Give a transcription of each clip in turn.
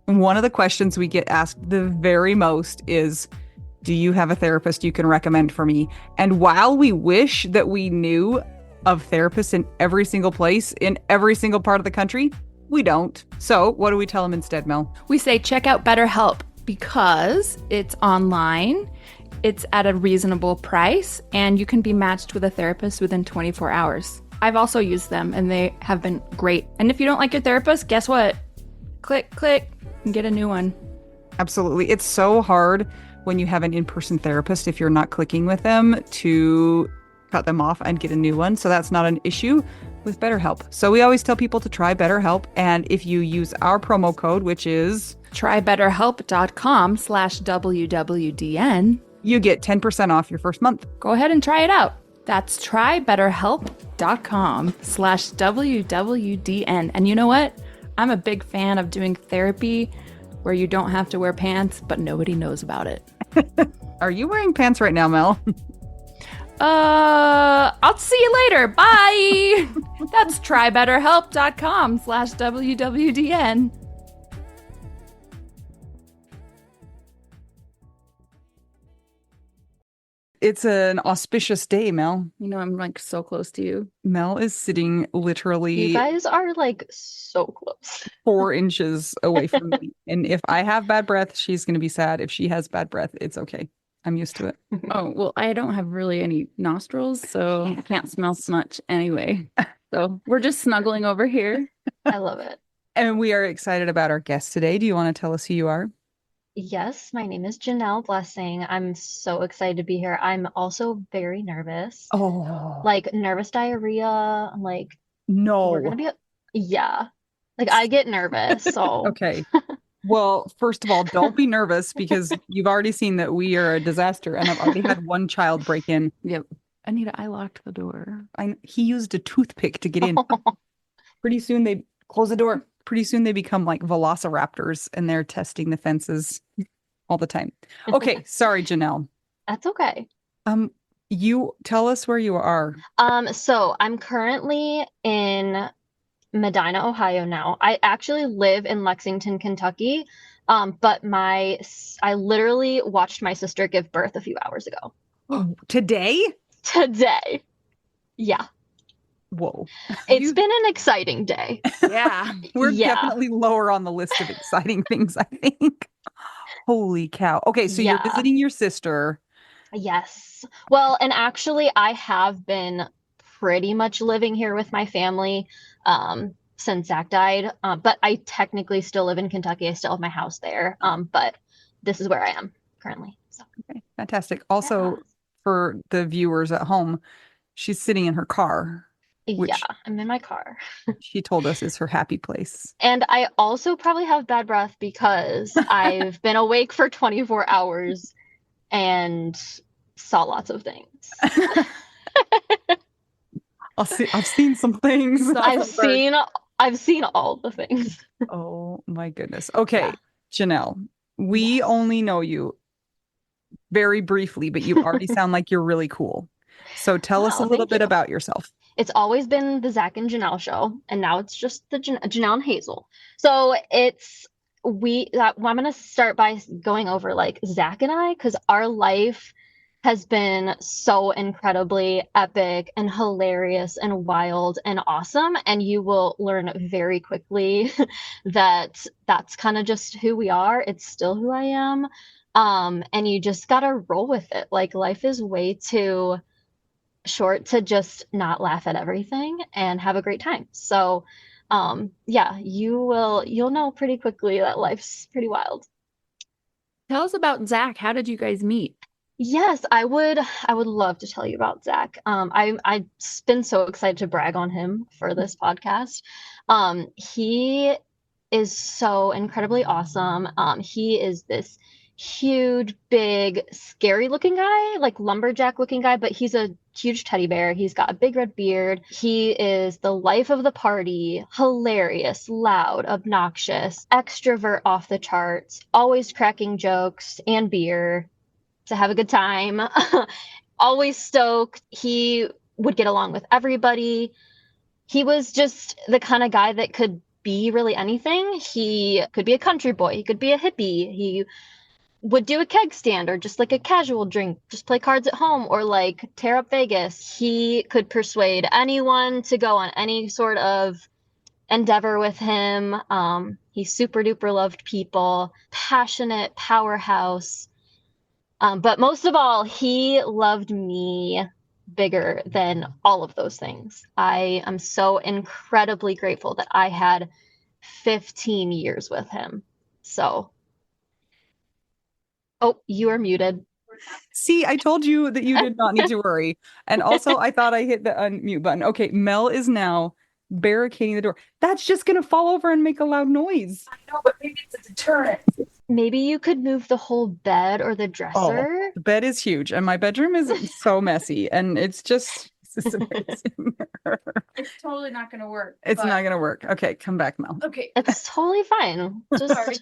One of the questions we get asked the very most is, do you have a therapist you can recommend for me? And while we wish that we knew of therapists in every single place, in every single part of the country, we don't. So what do we tell them instead, Mel? We say check out BetterHelp because it's online, it's at a reasonable price, and you can be matched with a therapist within 24 hours. I've also used them and they have been great. And if you don't like your therapist, guess what? Click, and get a new one. Absolutely. It's so hard when you have an in-person therapist, if you're not clicking with them, to cut them off and get a new one. So that's not an issue with BetterHelp. So we always tell people to try BetterHelp. And if you use our promo code, which is trybetterhelp.com/WWDN, you get 10% off your first month. Go ahead and try it out. That's trybetterhelp.com/WWDN. And you know what? I'm a big fan of doing therapy where you don't have to wear pants, but nobody knows about it. Are you wearing pants right now, Mel? I'll see you later. Bye. That's trybetterhelp.com/WWDN. It's an auspicious day, Mel. You know, I'm like so close to you. Mel is sitting literally You guys are like so close. 4 inches away from me. And if I have bad breath, she's going to be sad. If she has bad breath, it's okay. I'm used to it. Oh, well, I don't have really any nostrils, so I can't smell much anyway. So we're just snuggling over here. I love it. And we are excited about our guest today. Do you want to tell us who you are? Yes, my name is Janelle Blessing. I'm so excited to be here. I'm also very nervous. Oh, Like nervous diarrhea. I'm like, no. we're gonna be yeah. Like I get nervous, so Okay. Well, first of all, don't be nervous because you've already seen that we are a disaster and I've already had one child break in. Yep. Anita, I locked the door. He used a toothpick to get in. Pretty soon they close the door. Pretty soon they become like velociraptors and they're testing the fences all the time. Okay, sorry, Janelle. That's okay. You tell us where you are. So I'm currently in Medina, Ohio now. I actually live in Lexington, Kentucky. But I literally watched my sister give birth a few hours ago. Today? Today. Yeah. Whoa. It's been an exciting day. Yeah. We're Yeah. definitely lower on the list of exciting things, I think. Holy cow. Okay, so you're Yeah. visiting your sister. Yes. Well, and actually, I have been pretty much living here with my family since Zach died. But I technically still live in Kentucky. I still have my house there. But this is where I am currently. So. Okay, fantastic. Also, Yeah. for the viewers at home, she's sitting in her car, which Yeah, I'm in my car. she told us is her happy place. And I also probably have bad breath because I've been awake for 24 hours and saw lots of things. I've seen some things. I've seen all the things. Oh my goodness. Okay, Yeah. Janelle, we only know you very briefly, but you already sound like you're really cool. So tell us a Wow, little thank bit you. about yourself. It's always been the Zach and Janelle show, and now it's just the Janelle and Hazel. So I'm gonna start by going over like Zach and I, because our life has been so incredibly epic and hilarious and wild and awesome, and you will learn very quickly that that's kind of just who we are. It's still who I am, and you just gotta roll with it. Like life is way too short to just not laugh at everything and have a great time. So, yeah, you'll know pretty quickly that life's pretty wild. Tell us about Zach. How did you guys meet? Yes, I would love to tell you about Zach. I've been so excited to brag on him for this podcast. He is so incredibly awesome. He is this huge, big, scary looking guy, like lumberjack looking guy, but he's a huge teddy bear. He's got a big red beard. He is the life of the party, hilarious, loud, obnoxious, extrovert off the charts, always cracking jokes and beer to have a good time. Always stoked. He would get along with everybody. He was just the kind of guy that could be really anything. He could be a country boy. He could be a hippie. He would do a keg stand or just like a casual drink, just play cards at home or like tear up Vegas. He could persuade anyone to go on any sort of endeavor with him. He super duper loved people, passionate powerhouse. But most of all, he loved me bigger than all of those things. I am so incredibly grateful that I had 15 years with him. So, oh, you are muted. See, I told you that you did not need to worry. And also, I thought I hit the unmute button. Okay, Mel is now barricading the door. That's just going to fall over and make a loud noise. I know, but maybe it's a deterrent. Maybe you could move the whole bed or the Oh, dresser. the bed is huge, and my bedroom is so messy, and it's just it's amazing. It's totally not going to work. It's but- not going to work. Okay, come back, Mel. Okay. It's totally fine. Just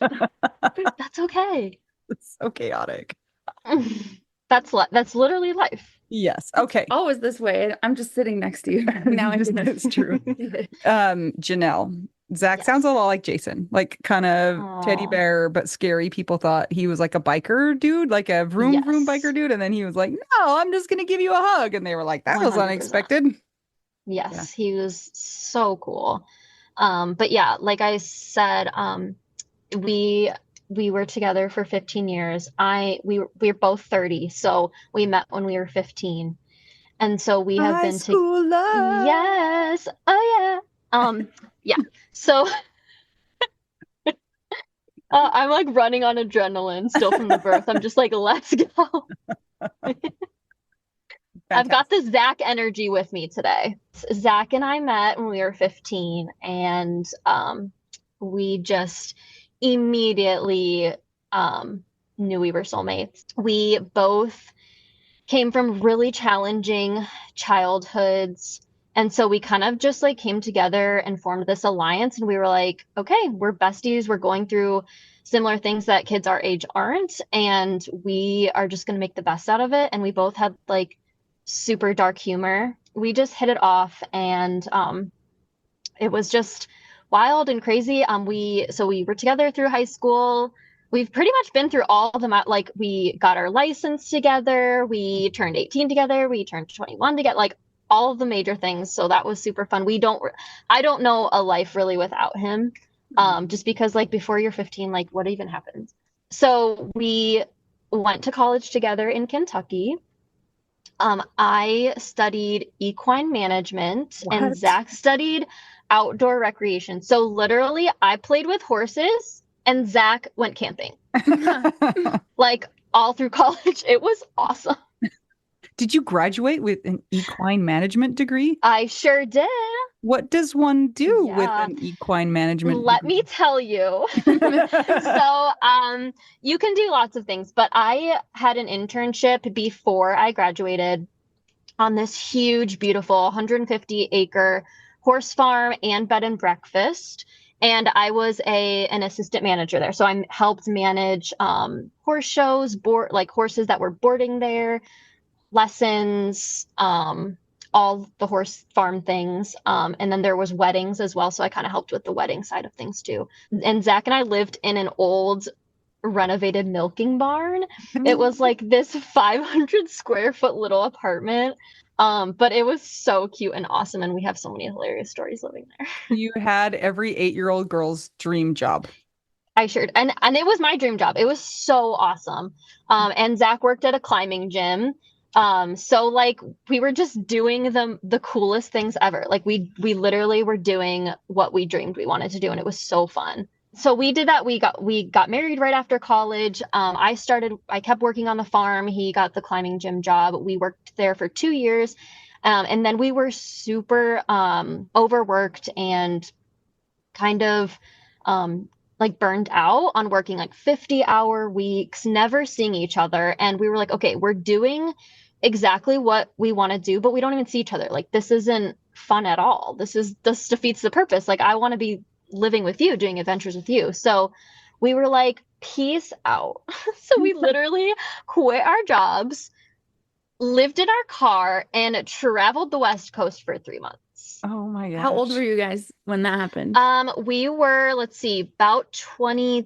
that's okay. It's so chaotic. That's literally life. Yes. Okay. Always this way. I'm just sitting next to you. Now I Just- can. it's true. Janelle. Zach Yes. sounds a lot like Jason, like kind of teddy Aw. bear, but scary. People thought he was like a biker dude, like a vroom vroom Yes. biker dude. And then he was like, no, I'm just going to give you a hug. And they were like, that was 100%. unexpected. Yes, he was so cool. But yeah, like I said, we were together for 15 years. We're both 30, so we met when we were 15. And so we have High been school love. Yes. Oh yeah. Yeah. So I'm like running on adrenaline still from the birth. I'm just like, let's go. I've got the Zach energy with me today. Zach and I met when we were 15, and we just immediately knew we were soulmates. We both came from really challenging childhoods. And so we kind of just like came together and formed this alliance. And we were like, okay, we're besties. We're going through similar things that kids our age aren't. And we are just going to make the best out of it. And we both had like super dark humor. We just hit it off. And it was just wild and crazy. We were together through high school. We've pretty much been through all of them. Like we got our license together. We turned 18 together. We turned 21 together. Like all of the major things. So that was super fun. I don't know a life really without him. Just because like before you're 15, like what even happens? So we went to college together in Kentucky. I studied equine management and What? Zach studied outdoor recreation. So literally I played with horses and Zach went camping. Like all through college. It was awesome. Did you graduate with an equine management degree? I sure did. What does one do with Yeah. an equine management Let degree? me tell you. So, you can do lots of things, but I had an internship before I graduated on this huge, beautiful 150-acre horse farm and bed and breakfast. And I was an assistant manager there. So I helped manage horse shows, like horses that were boarding there, lessons, all the horse farm things. And then there was weddings as well. So I kind of helped with the wedding side of things too. And Zach and I lived in an old renovated milking barn. It was like this 500 square foot little apartment. But it was so cute and awesome. And we have so many hilarious stories living there. You had every 8-year-old girl's dream job. I sure, and it was my dream job. It was so awesome. And Zach worked at a climbing gym. So like we were just doing the coolest things ever. Like we literally were doing what we dreamed we wanted to do, and it was so fun. So we did that. We got married right after college. I kept working on the farm. He got the climbing gym job. We worked there for 2 years. And then we were super overworked and kind of like burned out on working like 50-hour weeks, never seeing each other. And we were like, okay, we're doing exactly what we want to do, but we don't even see each other. Like this isn't fun at all. This defeats the purpose. Like I want to be living with you, doing adventures with you. So we were like, peace out. So we literally quit our jobs, lived in our car, and traveled the West Coast for 3 months. Oh my gosh. How old were you guys when that happened? We were, let's see, about 20,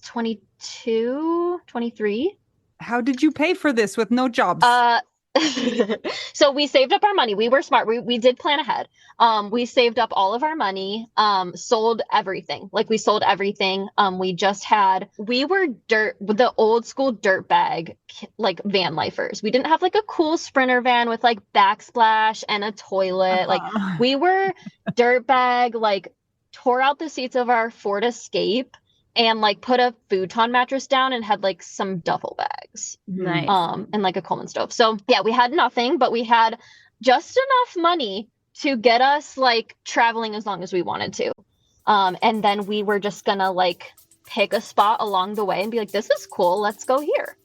22, 23. How did you pay for this with no jobs? So we saved up our money. We were smart. We did plan ahead. We saved up all of our money, sold everything. Like we sold everything. We were the old school dirt bag, like van lifers. We didn't have like a cool Sprinter van with like backsplash and a toilet. Like we were dirt bag, like tore out the seats of our Ford Escape and like put a futon mattress down and had like some duffel bags. Nice. And like a Coleman stove. So yeah, we had nothing, but we had just enough money to get us like traveling as long as we wanted to. And then we were just gonna like pick a spot along the way and be like, this is cool, let's go here.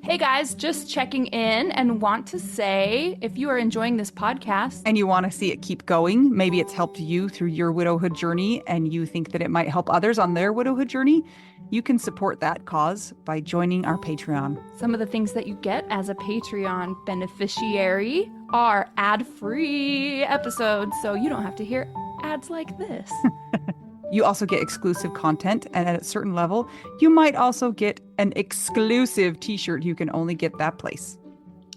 Hey guys, just checking in and want to say if you are enjoying this podcast and you want to see it keep going, maybe it's helped you through your widowhood journey and you think that it might help others on their widowhood journey, you can support that cause by joining our Patreon. Some of the things that you get as a Patreon beneficiary are ad-free episodes, so you don't have to hear ads like this. You also get exclusive content, and at a certain level, you might also get an exclusive t-shirt you can only get that place.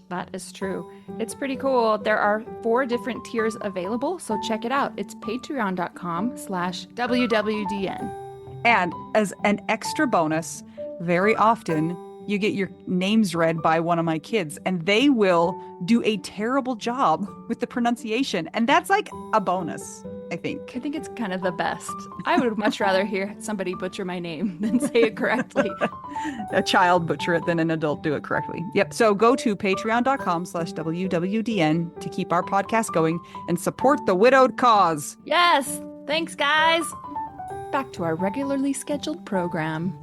That is true. It's pretty cool. There are 4 different tiers available, so check it out. It's patreon.com/WWDN. And as an extra bonus, very often you get your names read by one of my kids, and they will do a terrible job with the pronunciation. And that's like a bonus, I think. I think it's kind of the best. I would much rather hear somebody butcher my name than say it correctly. A child butcher it than an adult do it correctly. Yep. So go to patreon.com/WWDN to keep our podcast going and support the widowed cause. Yes. Thanks, guys. Back to our regularly scheduled program.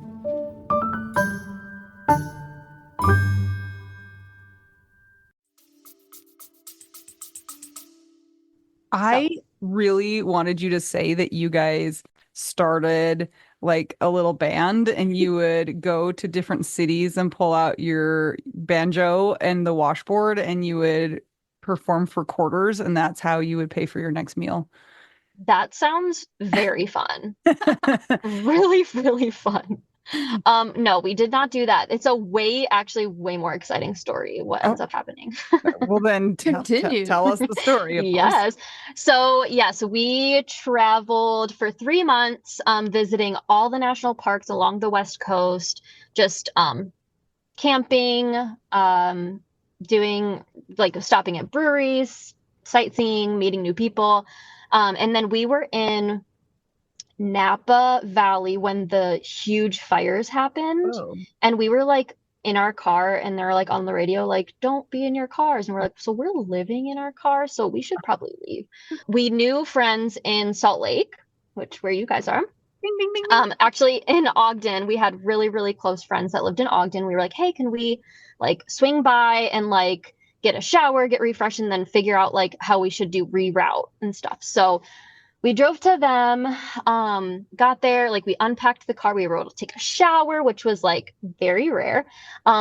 I really wanted you to say that you guys started like a little band and you would go to different cities and pull out your banjo and the washboard and you would perform for quarters, and that's how you would pay for your next meal. That sounds very fun. Really, really fun. No, we did not do that. It's actually way more exciting story what ends up happening. Well, then Continue. Tell us the story. Of Yes. So we traveled for 3 months, visiting all the national parks along the West Coast, just camping, doing like stopping at breweries, sightseeing, meeting new people. And then we were in Napa Valley when the huge fires happened. Oh. And we were like in our car and they're like on the radio, like, don't be in your cars. And we're like, so we're living in our car, so we should probably leave. We knew friends in Salt Lake, where you guys are. Ding, ding, ding, ding. Actually in Ogden, we had really, really close friends that lived in Ogden. We were like, hey, can we like swing by and like get a shower, get refreshed, and then figure out like how we should do reroute and stuff. So we drove to them, got there, like we unpacked the car. We were able to take a shower, which was like very rare.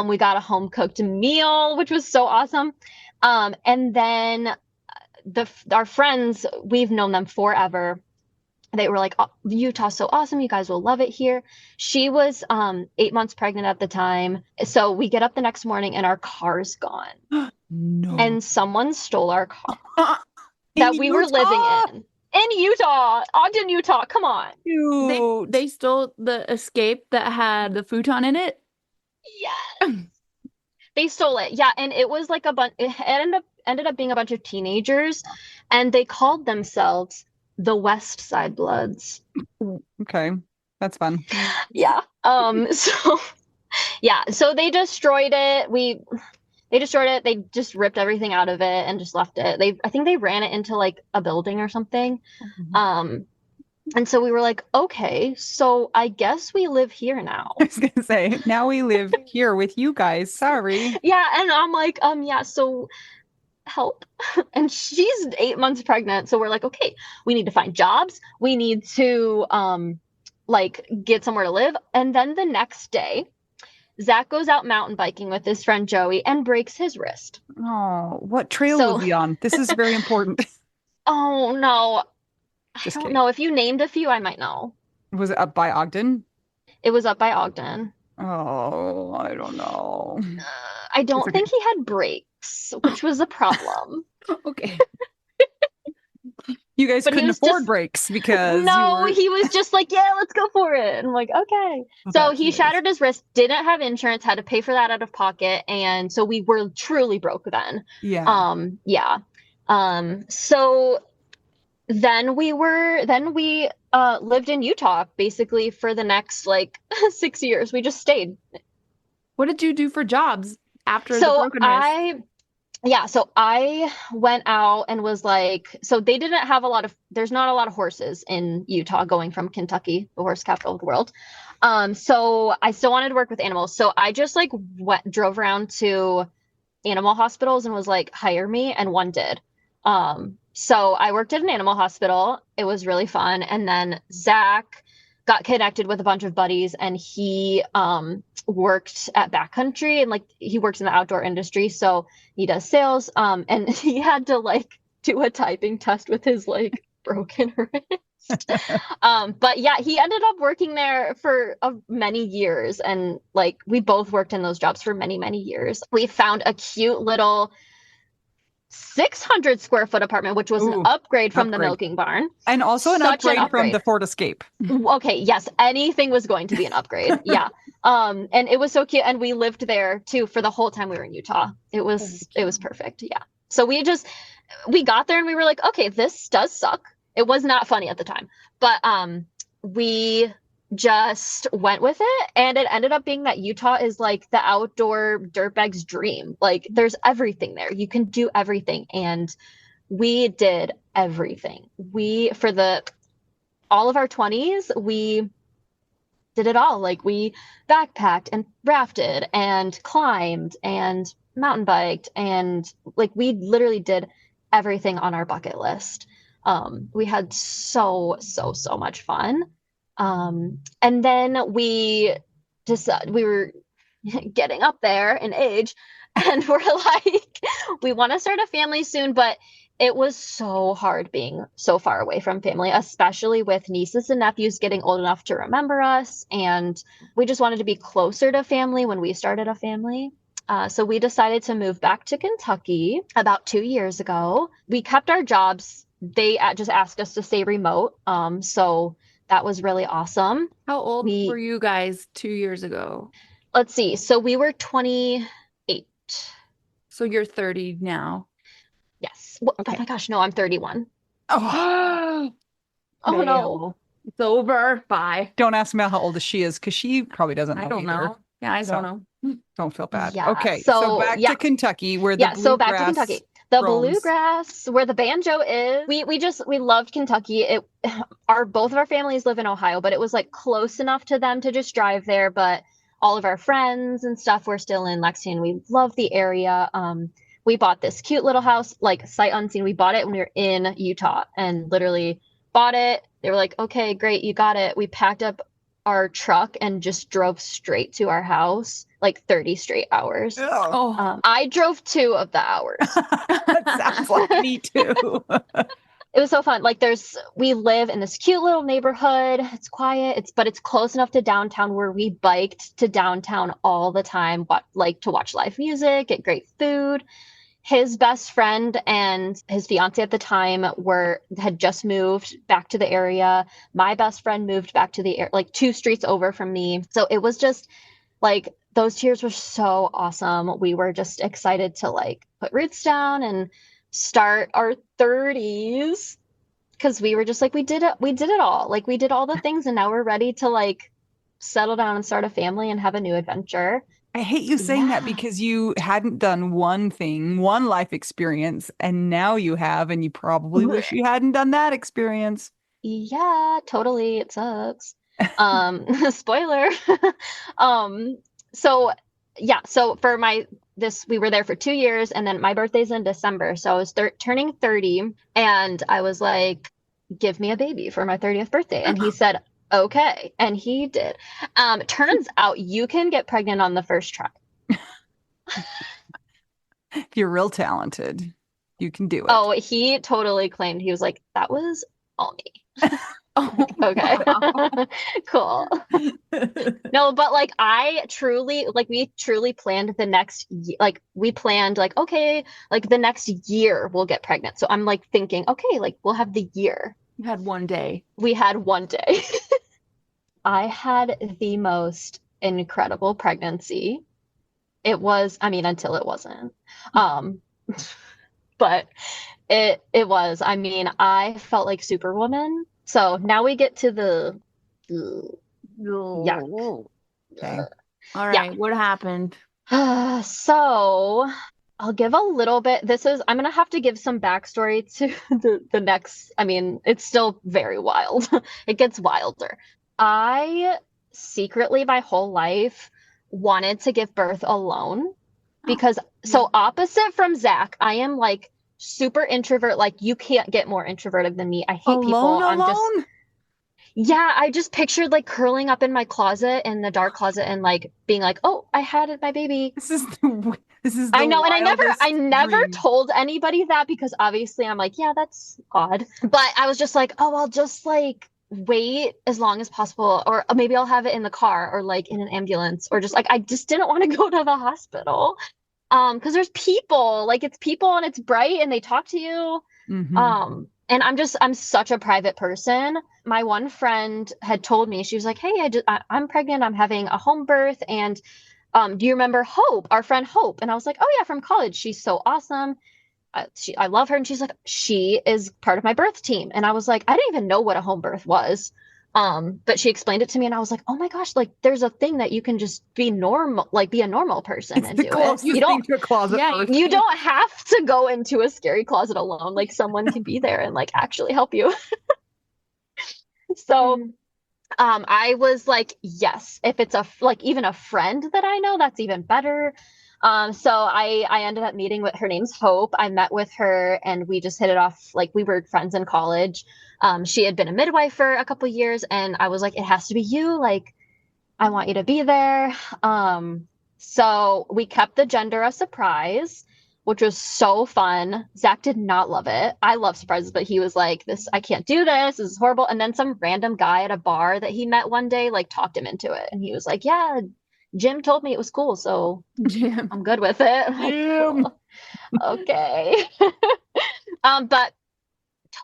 We got a home cooked meal, which was so awesome. And then our friends, we've known them forever. They were like, oh, Utah's so awesome. You guys will love it here. She was 8 months pregnant at the time. So we get up the next morning and our car's gone. No. And someone stole our car that we were living in Utah, Ogden, Utah. Come on. They stole the Escape that had the futon in it? Yeah. They stole it. Yeah. And it was like it ended up being a bunch of teenagers, and they called themselves the West Side Bloods. Okay. That's fun. Yeah. So they destroyed it. They destroyed it. They just ripped everything out of it and just left it. I think they ran it into like a building or something. Mm-hmm. And so we were like, okay, so I guess we live here now. I was gonna say, now we live here with you guys. Sorry. Yeah, and I'm like, yeah, so help. And she's 8 months pregnant, so we're like, okay, we need to find jobs. We need to like get somewhere to live. And then the next day, Zach goes out mountain biking with his friend Joey and breaks his wrist. Oh, what trail was So, he on? This is very important. oh no, I Just don't kidding. know. If you named a few, I might know. Was it up by Ogden? It was up by Ogden. Oh, I don't know. I It's don't okay. think he had brakes, which was a problem. Okay. You guys But he couldn't was afford just, breaks because you no, were, he was just like, yeah, let's go for it. And I'm like, okay. well, So that's he nice. shattered his wrist, didn't have insurance, had to pay for that out of pocket. And so we were truly broke then. Yeah. Yeah. So then we lived in Utah basically for the next like 6 years. We just stayed. What did you do for jobs after the So broken wrist? I Yeah, so I went out and was like, so they didn't have a lot of, there's not a lot of horses in Utah going from Kentucky, the horse capital of the world. So I still wanted to work with animals. So I just like drove around to animal hospitals and was like, hire me, and one did. So I worked at an animal hospital. It was really fun. And then Zach got connected with a bunch of buddies, and he worked at backcountry, and like he works in the outdoor industry. So he does sales. And he had to like do a typing test with his like broken wrist. But yeah, he ended up working there for many years. And like we both worked in those jobs for many, many years. We found a cute little 600 square foot apartment, which was an Ooh, upgrade from the upgrade. milking barn. And also an Such an upgrade from upgrade. the Ford Escape. Okay, yes, anything was going to be an upgrade. Yeah. And it was so cute. And we lived there too for the whole time we were in Utah. It was perfect. Yeah. So we got there and we were like, okay, this does suck. It was not funny at the time, but we just went with it, and it ended up being that Utah is like the outdoor dirtbag's dream. Like there's everything there. You can do everything, and we did everything. We for the all of our 20s, we did it all. Like we backpacked and rafted and climbed and mountain biked, and like we literally did everything on our bucket list. We had so much fun. And then we were getting up there in age, and we're like, we want to start a family soon, but it was so hard being so far away from family, especially with nieces and nephews getting old enough to remember us. And we just wanted to be closer to family when we started a family. So we decided to move back to Kentucky about 2 years ago. We kept our jobs. They just asked us to stay remote. So that was really awesome. How old were We, you guys 2 years ago? let's see. So we were 28. So you're 30 now. Yes. Oh Okay. my gosh, no, I'm 31. Oh, Oh no. Fail. It's over. Bye. don't ask Mel how old she is because she probably doesn't I know don't either. know. Yeah, I So don't know. don't feel bad. Yeah. Okay. So So back yeah, to Kentucky where the yeah. So back to bluegrass Kentucky. The roams. bluegrass, where the banjo is. We loved Kentucky. Both of our families live in Ohio, but it was like close enough to them to just drive there. But all of our friends and stuff were still in Lexington. We love the area. We bought this cute little house, like sight unseen. We bought it when we were in Utah, and literally bought it. They were like, okay, great, you got it. We packed up our truck and just drove straight to our house, like 30 straight hours. Oh, Oh, I drove 2 of the hours. that sounds like me too. It was so fun. Like we live in this cute little neighborhood. It's quiet. But it's close enough to downtown where we biked to downtown all the time, like to watch live music, get great food. His best friend and his fiance at the time had just moved back to the area. My best friend moved back to the like 2 streets over from me. So it was just like those years were so awesome. We were just excited to like put roots down and start our 30s, because we were just like, we did it all. Like we did all the things, and now we're ready to like settle down and start a family and have a new adventure. I hate you saying that Yeah. because you hadn't done one thing, one life experience, and now you have, and you probably wish you hadn't done that experience. Yeah, totally. It sucks. Spoiler. Um, so yeah, so for we were there for 2 years, and then my birthday's in December. So I was turning 30, and I was like, give me a baby for my 30th birthday. And he said, Okay. And he did. Turns out you can get pregnant on the first try. If you're real talented, you can do it. Oh, he totally claimed he was like, that was all me. Oh, Okay. wow. Cool. No, but like I truly like we truly planned the next like we planned like okay, like the next year we'll get pregnant. So I'm like thinking, okay, like we'll have the year. You had one day. We had one day. I had the most incredible pregnancy. It was, I mean, until it wasn't. Um, but it was. I mean, I felt like Superwoman. So now we get to the yuck. Okay. All Yeah. right, what happened? So I'll give a little bit. I'm gonna have to give some backstory to the next. I mean, it's still very wild. It gets wilder. I secretly, my whole life, wanted to give birth alone because, so opposite from Zach, I am like super introvert. Like, you can't get more introverted than me. I hate Alone, people. alone? Yeah, I just pictured like curling up in my closet in the dark closet and like being like, "Oh, I had my baby." This is the I know, and I wildest never dream. told anybody that because obviously I'm like, yeah, that's odd. But I was just like, oh, I'll just like wait as long as possible, or maybe I'll have it in the car or like in an ambulance, or just like I just didn't want to go to the hospital. Because there's people, like it's people and it's bright and they talk to you. Hmm. And I'm such a private person. My one friend had told me, she was like, hey, I'm pregnant, I'm having a home birth, and do you remember Hope, our friend Hope? And I was like, oh yeah, from college. She's so awesome. I love her. And she's like, she is part of my birth team. And I was like, I didn't even know what a home birth was. But she explained it to me, and I was like, oh my gosh, like there's a thing that you can just be normal, like be a normal person It's and the do it. closest thing to a closet Yeah, birth. You don't have to go into a scary closet alone. Like someone can be there and like actually help you. So I was like, yes, if it's like even a friend that I know, that's even better. So I ended up meeting with her name's Hope. I met with her and we just hit it off. Like we were friends in college. She had been a midwife for a couple years, and I was like, it has to be you. Like I want you to be there. So we kept the gender a surprise, which was so fun. Zach did not love it. I love surprises, but he was like, this, I can't do this. This is horrible. And then some random guy at a bar that he met one day, like talked him into it. And he was like, yeah, Jim told me it was cool. So Jim. I'm good with it. I'm like, Jim. cool. Okay. But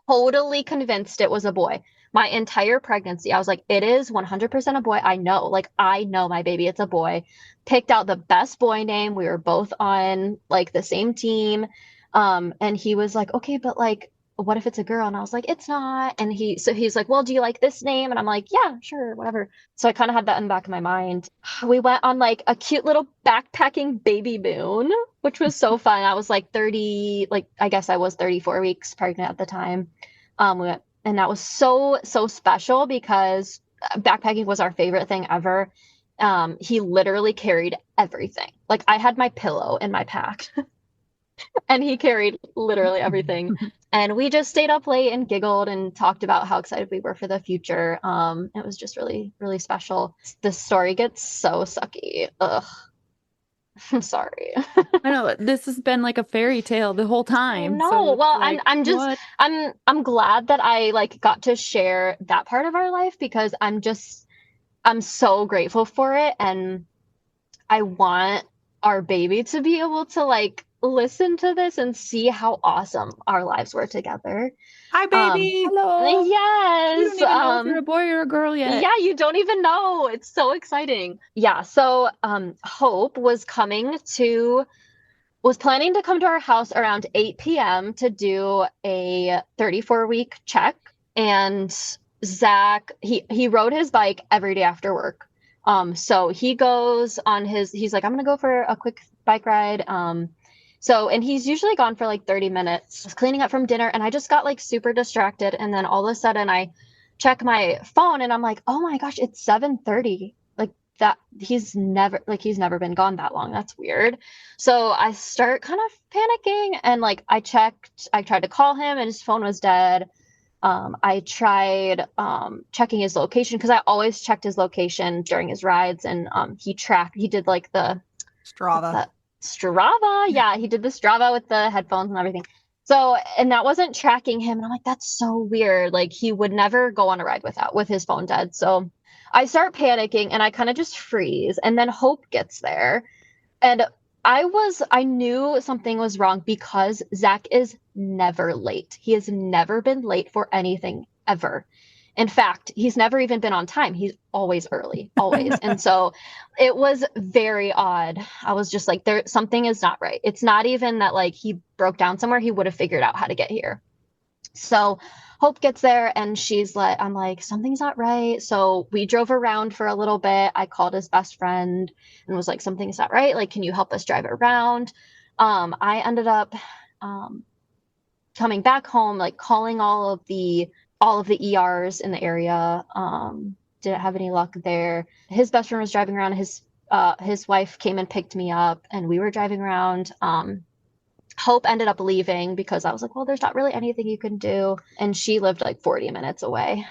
totally convinced it was a boy. My entire pregnancy, I was like, it is 100% a boy. I know, like, I know my baby, it's a boy. Picked out the best boy name. We were both on like the same team. And he was like, okay, but like, what if it's a girl? And I was like, it's not. And he's like, well, do you like this name? And I'm like, yeah, sure, whatever. So I kind of had that in the back of my mind. We went on like a cute little backpacking baby moon, which was so fun. I was like 30, like I guess I was 34 weeks pregnant at the time. We went, and that was so special because backpacking was our favorite thing ever. He literally carried everything. Like I had my pillow in my pack, and he carried literally everything. And we just stayed up late and giggled and talked about how excited we were for the future. It was just really special. The story gets so sucky. Ugh. I'm sorry. I know this has been like a fairy tale the whole I time. So know. it's Well, like, I'm just what? I'm glad that I like got to share that part of our life because I'm so grateful for it, and I want our baby to be able to like listen to this and see how awesome our lives were together. Hi, baby. Hello. You don't Yes. even know if you're a boy or a girl yet. Yeah, you don't even know. It's so exciting. Yeah, so Hope was planning to come to our house around 8 p.m. to do a 34-week check. And Zach, he rode his bike every day after work. So he goes on he's like, I'm gonna go for a quick bike ride. And he's usually gone for like 30 minutes. I was cleaning up from dinner and I just got like super distracted. And then all of a sudden I check my phone and I'm like, oh my gosh, it's 7:30. Like that he's never been gone that long. That's weird. So I start kind of panicking and like I tried to call him and his phone was dead. I tried checking his location because I always checked his location during his rides, and he did like what's Strava. that? Strava. Yeah, he did the Strava with the headphones and everything. So, and that wasn't tracking him. And I'm like, that's so weird. Like he would never go on a ride with his phone dead. So I start panicking and I kind of just freeze. And then Hope gets there. And I knew something was wrong because Zach is never late. He has never been late for anything ever. In fact, he's never even been on time. He's always early, always. And so it was very odd. I was just like, there, something is not right. It's not even that like he broke down somewhere. He would have figured out how to get here. So Hope gets there and she's like, I'm like, something's not right. So we drove around for a little bit. I called his best friend and was like, something's not right. Like, can you help us drive around? I ended up coming back home, like calling all of the ERs in the area. Didn't have any luck there. His best friend was driving around. His wife came and picked me up and we were driving around. Hope ended up leaving because I was like, well, there's not really anything you can do. And she lived like 40 minutes away.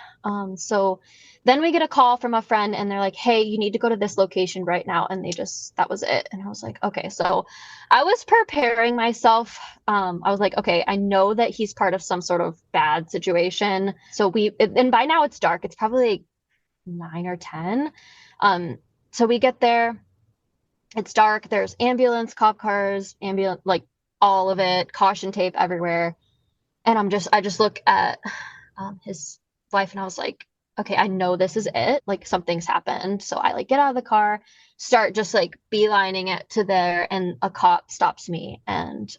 So then we get a call from a friend and they're like, hey, you need to go to this location right now. And that was it. And I was like, okay. So I was preparing myself. I was like, okay, I know that he's part of some sort of bad situation. And by now it's dark. It's probably like 9 or 10. So we get there. It's dark. There's ambulance, cop cars, like all of it, caution tape everywhere. And I just look at his wife and I was like, okay, I know this is it. Like something's happened. So I like get out of the car, start just like beelining it to there, and a cop stops me. And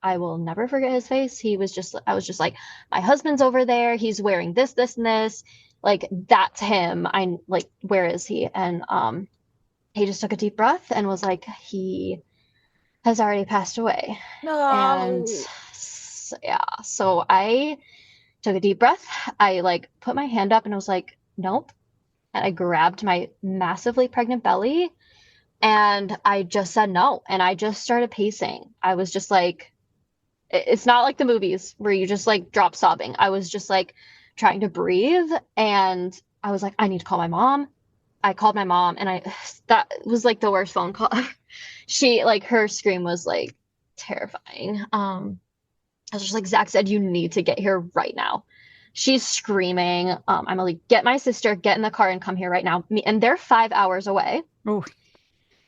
I will never forget his face. I was just like, my husband's over there. He's wearing this, this, and this. Like that's him. I'm like, where is he? And he just took a deep breath and was like, he has already passed away. And No. yeah, so I took a deep breath. I like put my hand up and I was like, nope. And I grabbed my massively pregnant belly and I just said no. And I just started pacing. I was just like, it's not like the movies where you just like drop sobbing. I was just like trying to breathe. And I was like, I need to call my mom. I called my mom and that was like the worst phone call. Her scream was like terrifying. I was just like, Zach said, you need to get here right now. She's screaming. I'm like, get my sister, get in the car and come here right now. And they're 5 hours away. Oh,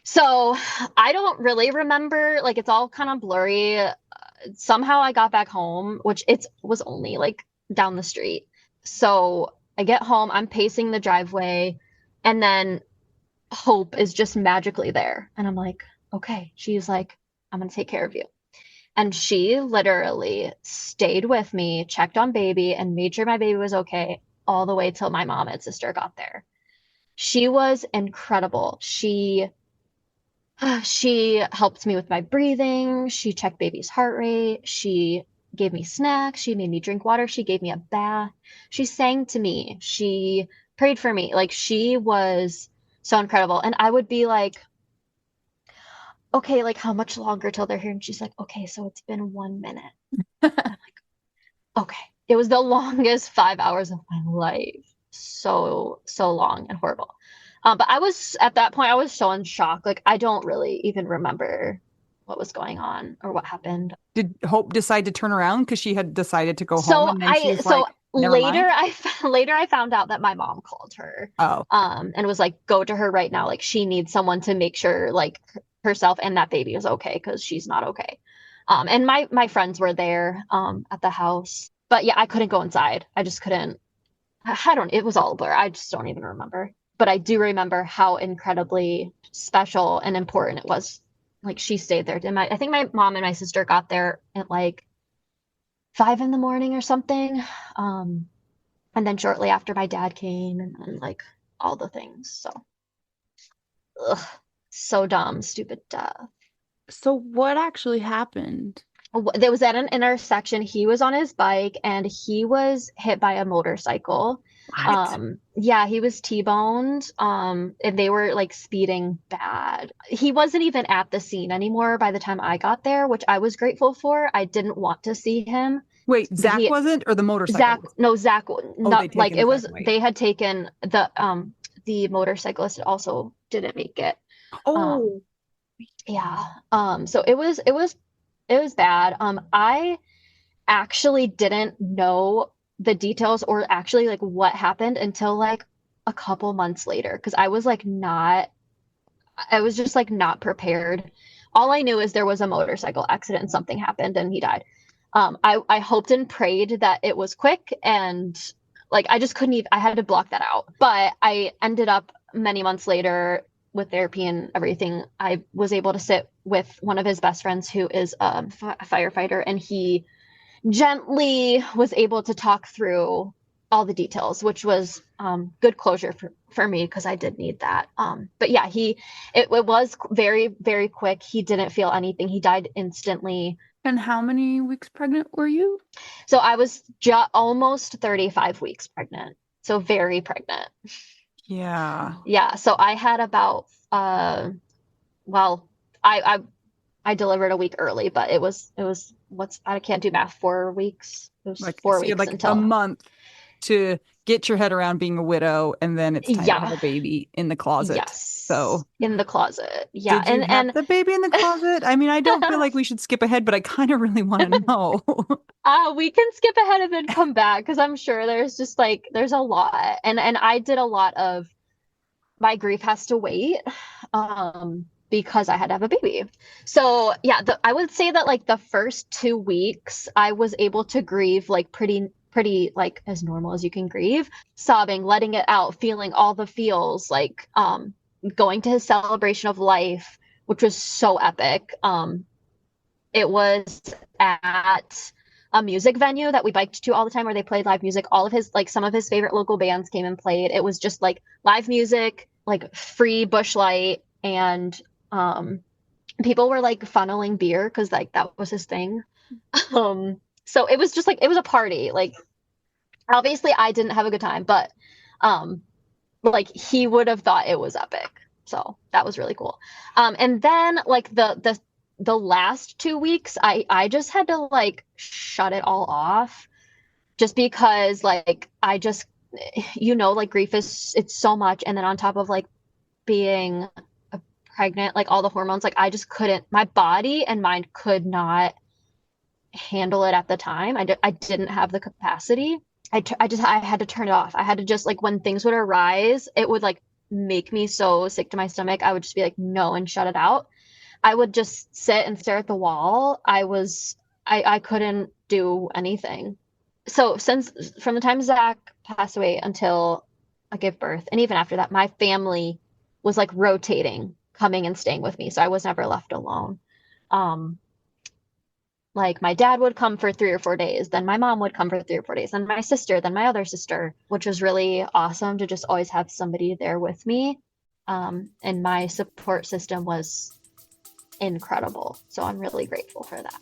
So I don't really remember, like it's all kind of blurry. Somehow I got back home, which it was only like down the street. So I get home, I'm pacing the driveway, and then Hope is just magically there. And I'm like, okay. She's like, I'm going to take care of you. And she literally stayed with me, checked on baby, and made sure my baby was okay all the way till my mom and sister got there. She was incredible. She helped me with my breathing. She checked baby's heart rate. She gave me snacks. She made me drink water. She gave me a bath. She sang to me. She prayed for me. Like she was so incredible. And I would be like, okay, like how much longer till they're here? And she's like, okay, so it's been 1 minute. I'm like, okay. It was the longest 5 hours of my life. So, so long and horrible. But at that point, I was so in shock. Like, I don't really even remember what was going on or what happened. did Hope decide to turn around because she had decided to go home So and then she was like, never later mind? later I found out that my mom called her, Oh, and was like, go to her right now. Like, she needs someone to make sure like herself and that baby is okay because she's not okay. And my friends were there at the house, but yeah, I couldn't go inside. I just couldn't. I don't. It was all a blur. I just don't even remember. But I do remember how incredibly special and important it was. Like she stayed there. I think my mom and my sister got there at like 5 in the morning or something. And then shortly after my dad came and like all the things. So, ugh, so dumb, stupid death. So what actually happened? There was at an intersection. He was on his bike and he was hit by a motorcycle. what? Yeah, he was T-boned. And they were like speeding bad. He wasn't even at the scene anymore by the time I got there, which I was grateful for. I didn't want to see him Wait, Zach He wasn't, or the Zach, motorcycle? no, Zach, Oh, they'd not like taken it Zach was. away. They had taken the motorcyclist also didn't make it. Um, Oh, yeah. So it was bad. I actually didn't know the details or actually like what happened until like a couple months later because I was just like not prepared. All I knew is there was a motorcycle accident and something happened and he died. I hoped and prayed that it was quick and like I just couldn't even, I had to block that out. But I ended up many months later with therapy and everything. I was able to sit with one of his best friends who is a firefighter, and he gently was able to talk through all the details, which was good closure for me because I did need that. But yeah, it was very, very quick. He didn't feel anything. He died instantly. And how many weeks pregnant were you? So I was almost 35 weeks pregnant. So very pregnant. yeah. Yeah. So I had about, well, I delivered a week early, but it was I can't do math, 4 weeks. It was Like, four so you had weeks like a until, month to get your head around being a widow, and then it's time to have yeah. a baby in the closet. So, Yes, in the closet. Yeah, did you have and the baby in the closet? I mean, I don't feel like we should skip ahead, but I kind of really want to know. we can skip ahead and then come back because I'm sure there's just like there's a lot, and I did a lot of my grief has to wait, because I had to have a baby. So yeah, I would say that like the first 2 weeks I was able to grieve like pretty like as normal as you can grieve, sobbing, letting it out, feeling all the feels, like going to his celebration of life, which was so epic. It was at a music venue that we biked to all the time where they played live music. All of his, like some of his favorite local bands came and played. It was just like live music, like free Busch Light, and people were like funneling beer because like that was his thing. So it was just like it was a party. Like obviously I didn't have a good time, but like he would have thought it was epic. So that was really cool. And then like the last 2 weeks, I just had to like shut it all off just because like I just like grief is it's so much, and then on top of like being pregnant, like all the hormones, like I just couldn't, my body and mind could not handle it at the time. I didn't have the capacity. I had to turn it off. I had to just like when things would arise, it would like make me so sick to my stomach. I would just be like, no, and shut it out. I would just sit and stare at the wall. I couldn't do anything. So since from the time Zach passed away until I gave birth, and even after that, my family was like rotating, coming and staying with me. So I was never left alone. Like my dad would come for 3 or 4 days, then my mom would come for 3 or 4 days, then my sister, then my other sister, which was really awesome to just always have somebody there with me. And my support system was incredible. So I'm really grateful for that.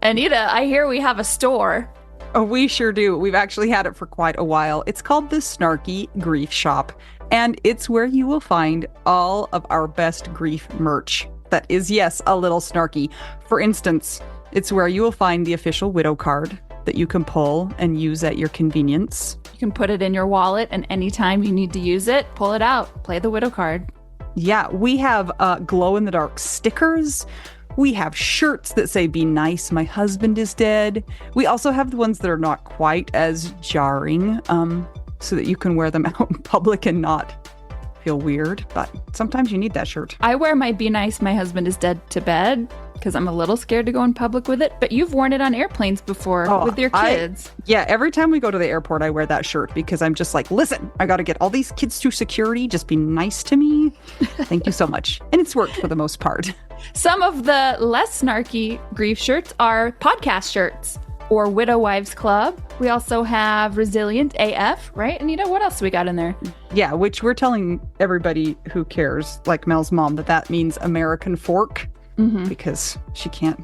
Anita, I hear we have a store. Oh, we sure do. We've actually had it for quite a while. It's called the Snarky Grief Shop, and it's where you will find all of our best grief merch. That is, yes, a little snarky. For instance, it's where you will find the official widow card that you can pull and use at your convenience. You can put it in your wallet, and anytime you need to use it, pull it out, play the widow card. Yeah, we have glow-in-the-dark stickers. We have shirts that say, "Be nice, my husband is dead." We also have the ones that are not quite as jarring, so that you can wear them out in public and not feel weird. But sometimes you need that shirt. I wear my "Be nice, my husband is dead" to bed because I'm a little scared to go in public with it. But you've worn it on airplanes before with your kids. Yeah, every time we go to the airport, I wear that shirt because I'm just like, listen, I got to get all these kids through security. Just be nice to me. Thank you so much. And it's worked for the most part. Some of the less snarky grief shirts are podcast shirts or Widow Wives Club. We also have Resilient AF, right, Anita? What else we got in there? Yeah, which we're telling everybody who cares, like Mel's mom, that means American fork, because she can't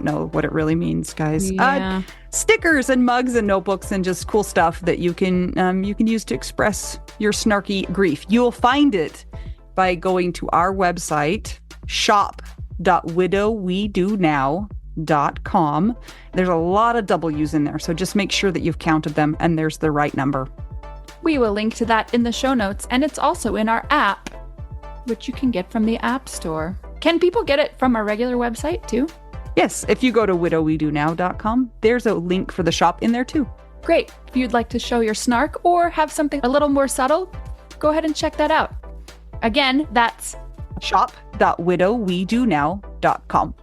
know what it really means, guys. Yeah. Stickers and mugs and notebooks and just cool stuff that you can use to express your snarky grief. You'll find it by going to our website, shop.widowwedonow.com. There's a lot of W's in there, so just make sure that you've counted them and there's the right number. We will link to that in the show notes, and it's also in our app, which you can get from the App Store. Can people get it from our regular website too? Yes, if you go to widowwedonow.com, there's a link for the shop in there too. Great. If you'd like to show your snark or have something a little more subtle, go ahead and check that out. Again, that's shop.widowwedonow.com.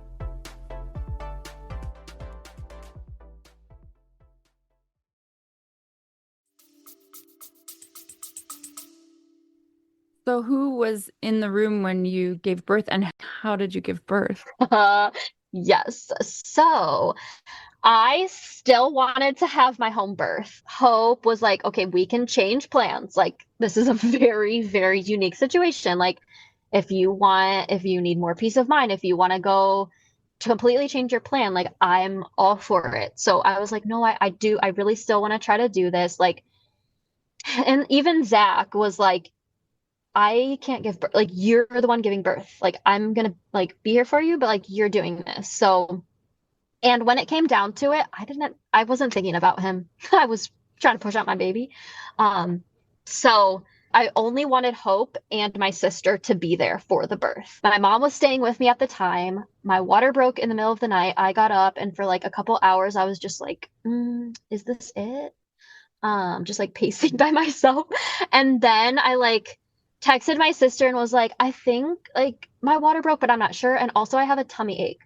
So who was in the room when you gave birth, and how did you give birth? Yes. So I still wanted to have my home birth. Hope was like, okay, we can change plans. Like, this is a very, very unique situation. Like, if you need more peace of mind, if you want to go to completely change your plan, like, I'm all for it. So I was like, no, I really still want to try to do this. Like, and even Zach was like, I can't give birth. Like, you're the one giving birth. Like, I'm gonna like be here for you, but like, you're doing this. So, and when it came down to it, I wasn't thinking about him. I was trying to push out my baby. So I only wanted Hope and my sister to be there for the birth. My mom was staying with me at the time. My water broke in the middle of the night. I got up, and for like a couple hours, I was just like, is this it? Just like pacing by myself. And then I like texted my sister and was like, I think like my water broke, but I'm not sure. And also I have a tummy ache.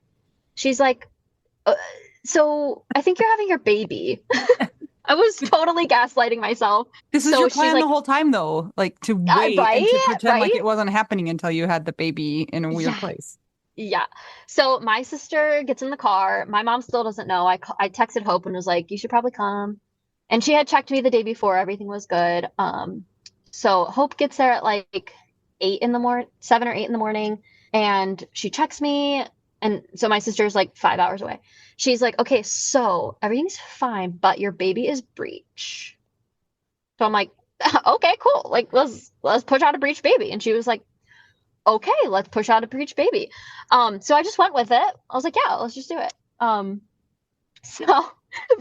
She's like, so I think you're having your baby. I was totally gaslighting myself. This is So your she's plan like, the whole time, though, like to wait and to pretend like it wasn't happening until you had the baby in a weird place. Yeah. So my sister gets in the car. My mom still doesn't know. I texted Hope and was like, you should probably come. And she had checked me the day before. Everything was good. So Hope gets there at like 7 or 8 in the morning, and she checks me. And so my sister's like 5 hours away. She's like, okay, so everything's fine, but your baby is breech. So I'm like, okay, cool. Like, let's push out a breech baby. And she was like, okay, let's push out a breech baby. So I just went with it. I was like, yeah, let's just do it. So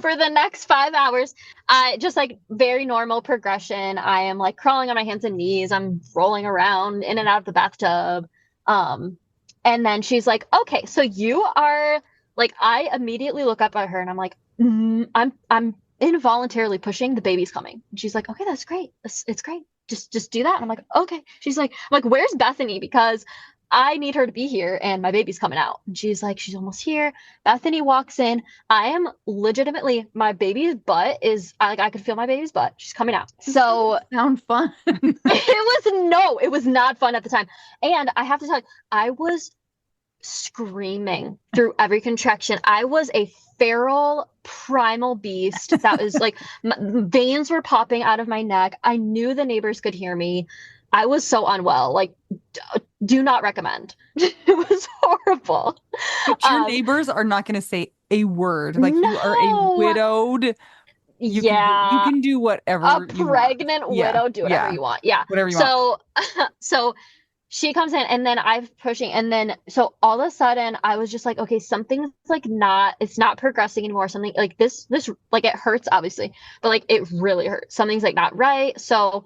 for the next 5 hours, I just like very normal progression. I am like crawling on my hands and knees. I'm rolling around in and out of the bathtub. And then she's like, okay, so you are like, I immediately look up at her and I'm like, I'm involuntarily pushing, the baby's coming. And she's like, okay, that's great. It's great. Just do that. And I'm like, okay. She's like, where's Bethany? Because I need her to be here and my baby's coming out. And she's like, she's almost here. Bethany walks in. I am legitimately, my baby's butt is, I could feel my baby's butt. She's coming out. So Sound fun. it was not fun at the time. And I have to tell you, I was screaming through every contraction. I was a feral primal beast that was like, veins were popping out of my neck. I knew the neighbors could hear me. I was so unwell. Like, do not recommend. It was horrible. But your neighbors are not going to say a word. Like, you are a widowed. You can do whatever. A pregnant widow, do whatever you want. Yeah. Whatever you want. So she comes in, and then I'm pushing, and then so all of a sudden I was just like, okay, something's like it's not progressing anymore. Something like this like, it hurts obviously, but like it really hurts. Something's like not right. So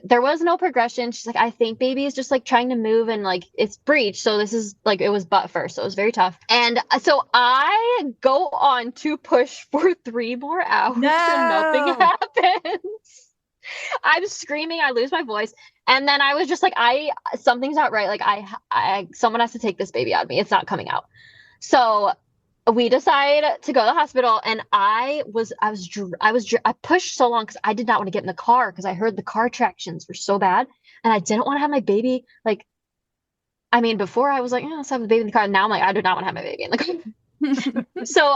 there was no progression. She's like, I think baby is just like trying to move, and like it's breech. So this is like, it was butt first. So it was very tough. And so I go on to push for 3 more hours and nothing happens. I'm screaming. I lose my voice. And then I was just like, something's not right. Like someone has to take this baby out of me. It's not coming out. So we decide to go to the hospital, and I pushed so long because I did not want to get in the car because I heard the car tractions were so bad, and I didn't want to have my baby. Like, I mean, before I was like, let's have the baby in the car. Now I'm like, I do not want to have my baby in the car. So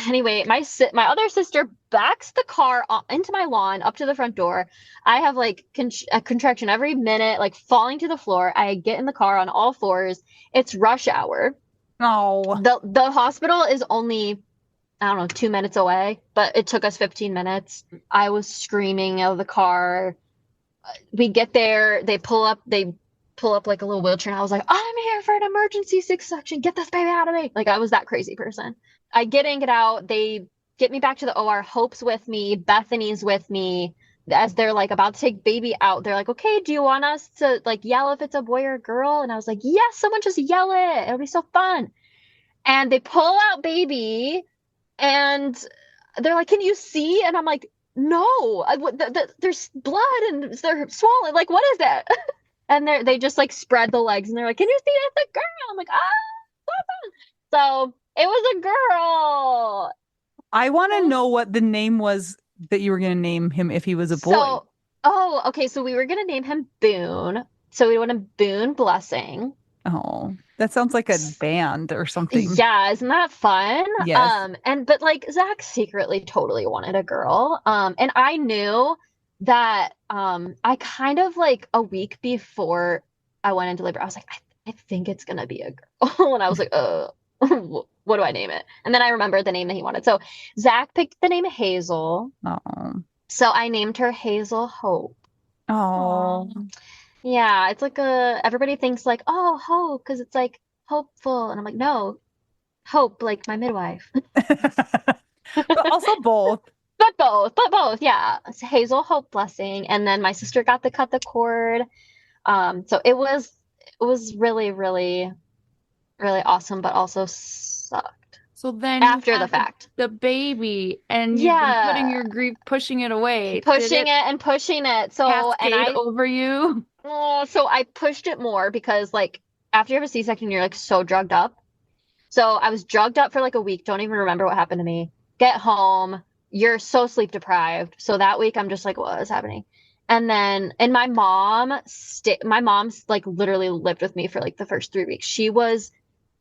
anyway, my other sister backs the car into my lawn up to the front door. I have like a contraction every minute, like falling to the floor. I get in the car on all fours. It's rush hour. Oh, the hospital is only, I don't know, 2 minutes away, but it took us 15 minutes. I was screaming out of the car. We get there, they pull up, they pull up like a little wheelchair and I was like, I'm here for an emergency C-section. Get this baby out of me. Like I was that crazy person. I get in, get out. They get me back to the OR. Hope's with me. Bethany's with me. As they're like about to take baby out, they're like, okay, do you want us to like yell if it's a boy or a girl? And I was like, yes, someone just yell it. It'll be so fun. And they pull out baby and they're like, can you see? And I'm like, no, there's blood and they're swollen. Like, what is that? And they just like spread the legs and they're like, can you see that's a girl? I'm like, so it was a girl. I want to know what the name was that you were going to name him if he was a boy. Okay. So we were going to name him Boone. So we wanted Boone Blessing. Oh, that sounds like a band or something. Yeah, isn't that fun? Yes. But like Zach secretly totally wanted a girl. And I knew that I kind of like a week before I went into labor, I was like, I think it's gonna be a girl. And I was like, what do I name it? And then I remembered the name that he wanted. So Zach picked the name Hazel. Oh. So I named her Hazel Hope. Oh. Yeah, it's like everybody thinks like, oh, Hope, because it's like hopeful. And I'm like, no, Hope, like my midwife. But also both. But both, yeah. It's Hazel Hope Blessing. And then my sister got to cut the cord. So it was really, really, really awesome, but also sucked. So then After the fact. the baby, and you've been putting your grief, pushing it away. Pushing it and pushing it. So cascade over you. So I pushed it more because like after you have a C-section, you're like so drugged up. So I was drugged up for like a week. Don't even remember what happened to me. Get home, you're so sleep deprived. So that week I'm just like, what is happening? And then my mom's like literally lived with me for like the first 3 weeks. She was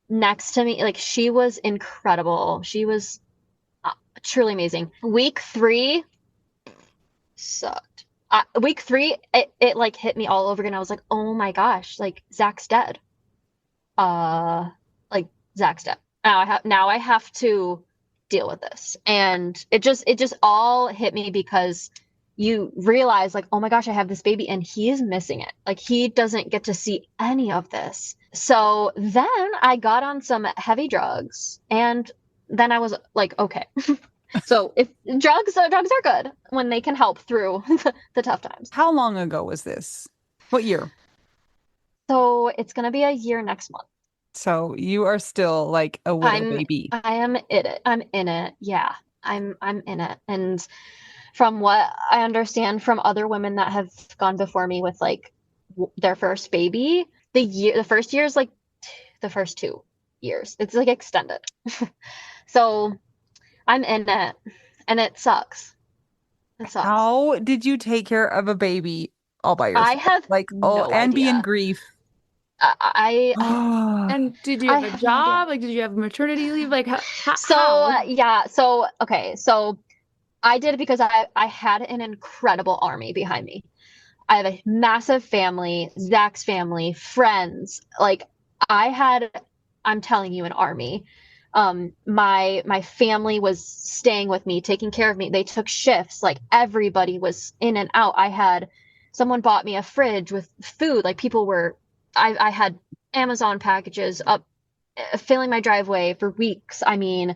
next to me, like she was incredible. She was truly amazing. Week 3 sucked. Week 3, it like hit me all over again. I was like, oh my gosh, like Zach's dead. Like Zach's dead. Now I have to deal with this. And it just all hit me because you realize like, oh my gosh, I have this baby and he is missing it. Like he doesn't get to see any of this. So then I got on some heavy drugs and then I was like, okay. So if drugs are good when they can help through the tough times. How long ago was this? What year? So it's going to be a year next month. So you are still like a little baby. I am in it. I'm in it. Yeah, I'm in it. And from what I understand from other women that have gone before me with like their first baby, the first year is like the first 2 years. It's like extended. So I'm in it, and it sucks. It sucks. How did you take care of a baby all by yourself? I have like no and be in idea. grief. And did you have a have no job? idea. Like, did you have maternity leave? Like, how? So okay, so I did it because I had an incredible army behind me. I have a massive family, Zach's family, friends. Like I'm telling you, an army. My family was staying with me, taking care of me. They took shifts. Like everybody was in and out. Someone bought me a fridge with food. Like I had Amazon packages up filling my driveway for weeks. I mean,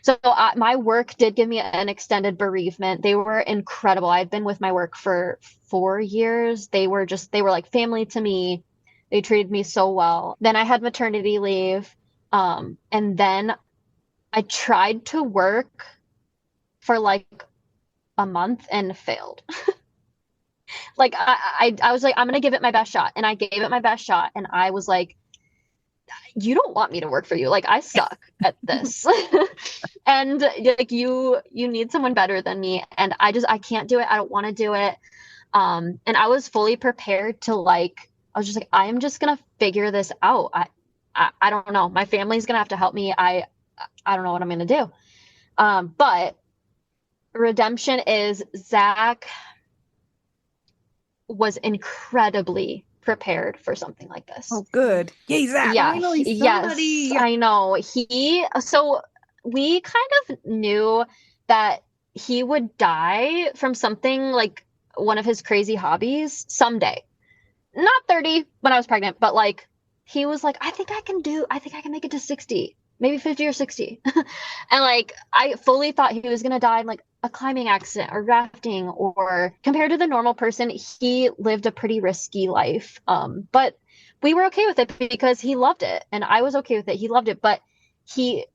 so my work did give me an extended bereavement. They were incredible. I'd been with my work for 4 years. They were like family to me. They treated me so well. Then I had maternity leave. And then I tried to work for like a month and failed. Like I was like, I'm gonna give it my best shot. And I gave it my best shot. And I was like, you don't want me to work for you. Like I suck at this. And like you need someone better than me. And I can't do it. I don't want to do it. And I was fully prepared to like, I was just like, I am just gonna figure this out. I don't know. My family's gonna have to help me. I don't know what I'm gonna do. But redemption is Zach was incredibly prepared for something like this. Oh, good. Yay, Zach. Yeah. Finally, somebody. Yes, I know. So we kind of knew that he would die from something like one of his crazy hobbies someday. not 30 when I was pregnant, but like he was like, I think I can make it to 60, maybe 50 or 60. And like I fully thought he was gonna die in like a climbing accident or rafting, or compared to the normal person, he lived a pretty risky life. But we were okay with it because he loved it and I was okay with it. He loved it, but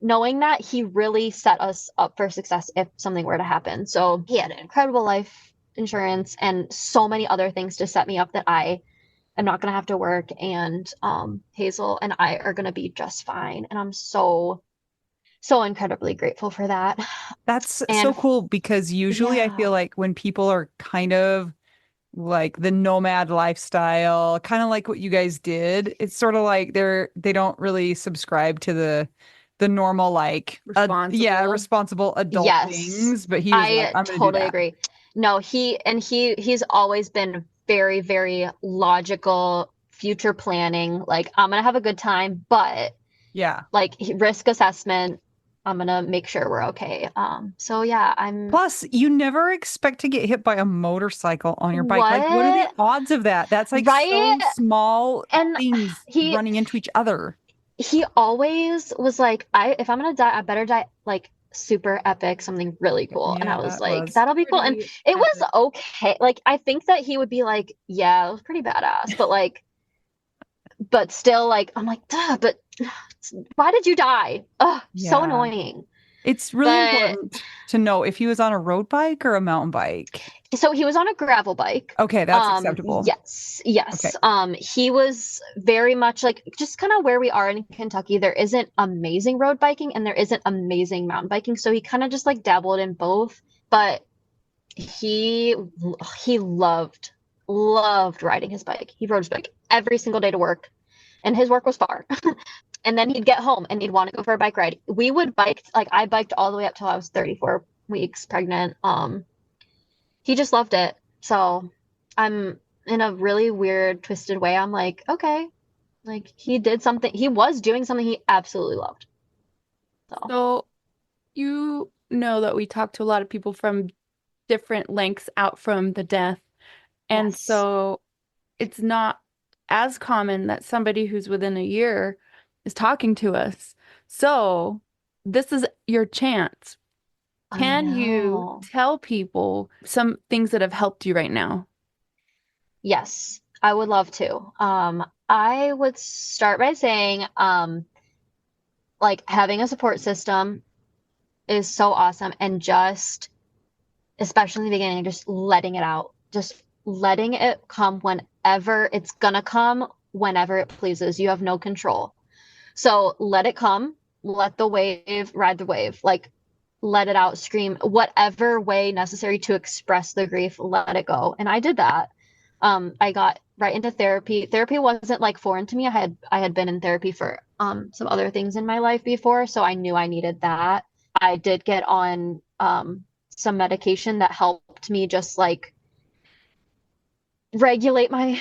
knowing that, he really set us up for success if something were to happen. So he had an incredible life insurance and so many other things to set me up that I am not going to have to work, and Hazel and I are going to be just fine, and I'm so incredibly grateful for that. That's so And cool because usually I yeah, feel like when people are kind of like the nomad lifestyle, kind of like what you guys did, it's sort of like they don't really subscribe to the normal like yeah, Responsible. responsible adult yes, things, but he was like, I I'm gonna do totally that. agree. No, he's always been very, very logical, future planning. Like, I'm gonna have a good time, but Yeah. like risk assessment, I'm gonna make sure we're okay. So yeah, I'm Plus, you never expect to get hit by a motorcycle on your bike. Like, what are the what? odds of that? That's like Right? so small And things he running into each other. he always was like, if I'm gonna die, I better die like super epic, something really cool. And I Yeah, was that like, was that'll be cool. And pretty it was epic. okay. Like I think that he would be like, yeah, it was pretty badass, but like, but still, like, I'm like, duh, but why did you die? Ugh, so Yeah. annoying. It's really But important to know if he was on a road bike or a mountain bike. so he was on a gravel bike. Okay, that's acceptable. Yes, Okay. yes. He was very much like just kind of where we are in Kentucky. There isn't amazing road biking and there isn't amazing mountain biking. So he kind of just like dabbled in both. But he he loved riding his bike. He rode his bike every single day to work, and his work was far. And then he'd get home and he'd want to go for a bike ride. We would bike, like I biked all the way up till I was 34 weeks pregnant. He just loved it. So I'm in a really weird, twisted way. I'm like, okay, like he was doing something he absolutely loved. So, So you know that we talk to a lot of people from different lengths out from the death. And yes. so it's not as common that somebody who's within a year is talking to us. So this is your chance. I Can you know. tell people some things that have helped you right now? Yes, I would love to. I would start by saying, like having a support system is so awesome, and just, especially in the beginning, just letting it out, just letting it come whenever it's gonna come, whenever it pleases. You have no control. So let it come, let the wave ride the wave. Like let it out, scream, whatever way necessary to express the grief, let it go. And I did that. I got right into therapy. Therapy wasn't like foreign to me. I had been in therapy for some other things in my life before, so I knew I needed that. I did get on some medication that helped me just like regulate my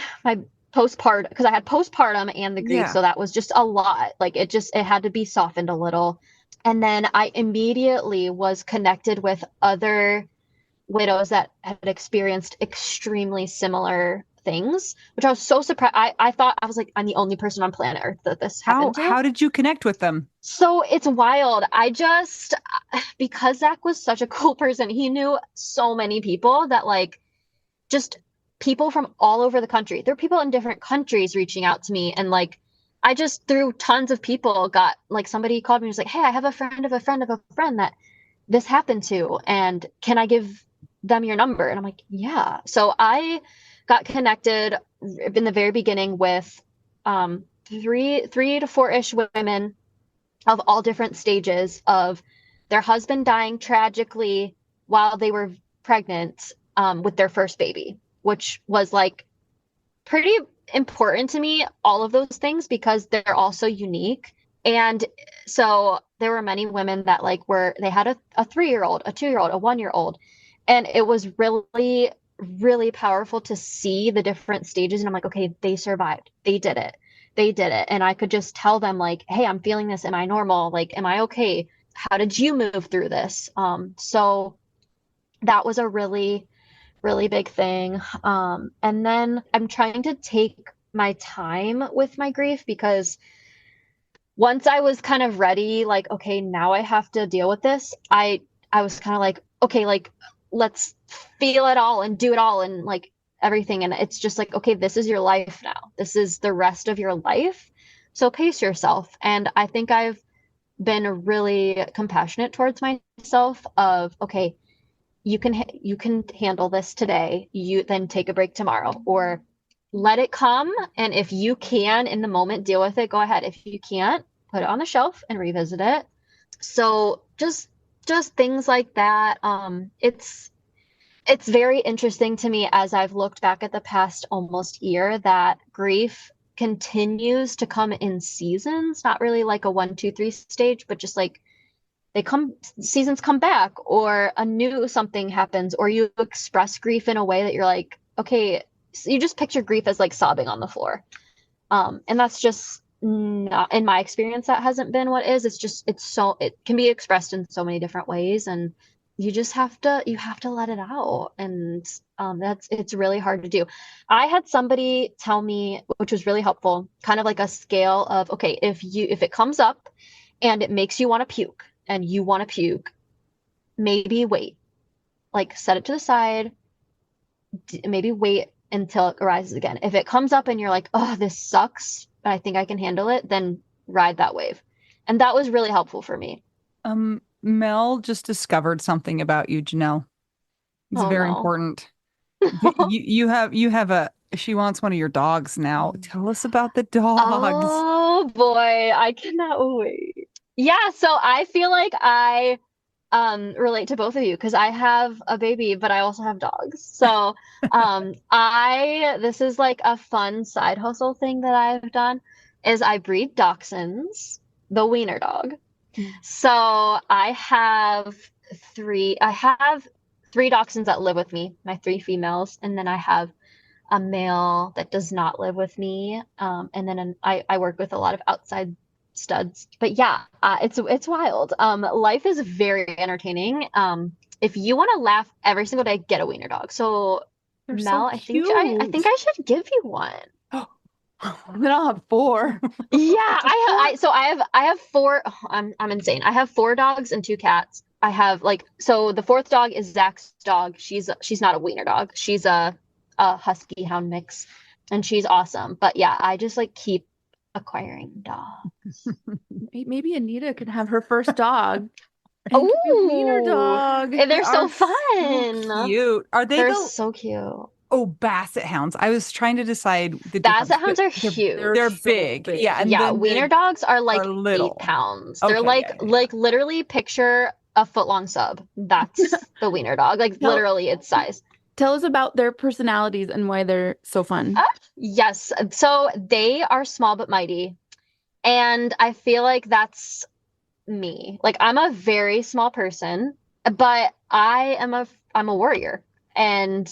postpartum, because I had postpartum and the grief, Yeah. so that was just a lot. Like it had to be softened a little. And then I immediately was connected with other widows that had experienced extremely similar things, which I was so surprised. I thought, I was like, I'm the only person on planet Earth that this How happened to. how did you connect with them? So it's wild. Because Zach was such a cool person, he knew so many people that like just people from all over the country. There are people in different countries reaching out to me, and like I just through tons of people got like somebody called me and was like, "Hey, I have a friend of a friend of a friend that this happened to, and can I give them your number?" And I'm like, "Yeah." So I got connected in the very beginning with three to four-ish women of all different stages of their husband dying tragically while they were pregnant with their first baby, which was like pretty important to me, all of those things, because they're all so unique. And so there were many women that like they had a 3-year old, a 2-year old, a 1-year old. And it was really, really powerful to see the different stages. And I'm like, okay, they survived. They did it. They did it. And I could just tell them like, hey, I'm feeling this. Am I normal? Like, am I okay? How did you move through this? So that was a really really big thing. And then I'm trying to take my time with my grief because once I was kind of ready, like, okay, now I have to deal with this, I was kind of like, okay, like let's feel it all and do it all and like everything. And it's just like, okay, this is your life now. This is the rest of your life. So pace yourself. And I think I've been really compassionate towards myself of, okay, you can handle this today. You then take a break tomorrow or let it come. And if you can in the moment deal with it, go ahead. If you can't, put it on the shelf and revisit it. So just things like that. It's very interesting to me as I've looked back at the past almost year that grief continues to come in seasons, not really like a one, two, three stage, but just like they come seasons come back or a new something happens or you express grief in a way that you're like, okay, so you just picture grief as like sobbing on the floor. And that's just not in my experience, that hasn't been what is. It's just it can be expressed in so many different ways and you have to let it out. And that's it's really hard to do. I had somebody tell me, which was really helpful, kind of like a scale of, okay, if it comes up and it makes you want to puke and you want to puke, maybe wait, like set it to the side, maybe wait until it arises again. If it comes up and you're like, oh, this sucks, but I think I can handle it, then ride that wave. And that was really helpful for me. Mel just discovered something about you, Janelle. It's Oh very no. important. You have a she wants one of your dogs now. Tell us about the dogs. Oh boy, I cannot wait. Yeah, so I feel like I relate to both of you because I have a baby, but I also have dogs. So I this is like a fun side hustle thing that I've done is I breed dachshunds, the wiener dog. So I have three dachshunds that live with me, my three females, and then I have a male that does not live with me. And then I work with a lot of outside studs. But yeah, it's wild. Life is very entertaining. If you want to laugh every single day, get a wiener dog. So They're Mel, so I think cute. I should give you one. Then I'll have four. Yeah, Four? I have four. Oh, I'm insane. I have four dogs and two cats. I have like so the fourth dog is Zach's dog. She's not a wiener dog. She's a husky hound mix, and she's awesome. But yeah, I just like keep acquiring dogs. Maybe Anita could have her first dog and get a wiener Oh, dog. they're so Are so fun. cute. Are they They're the so cute. oh basset hounds? I was trying to decide the Basset difference. hounds are They're huge. They're so big. big. Yeah, and Yeah, then wiener the dogs are are like 8 little. pounds. They're Okay, yeah, yeah, like literally picture a foot long sub. That's the wiener dog. Like Tell literally its size. tell us about their personalities and why they're so fun. Yes. So they are small but mighty. And I feel like that's me. Like I'm a very small person, but I'm a warrior. And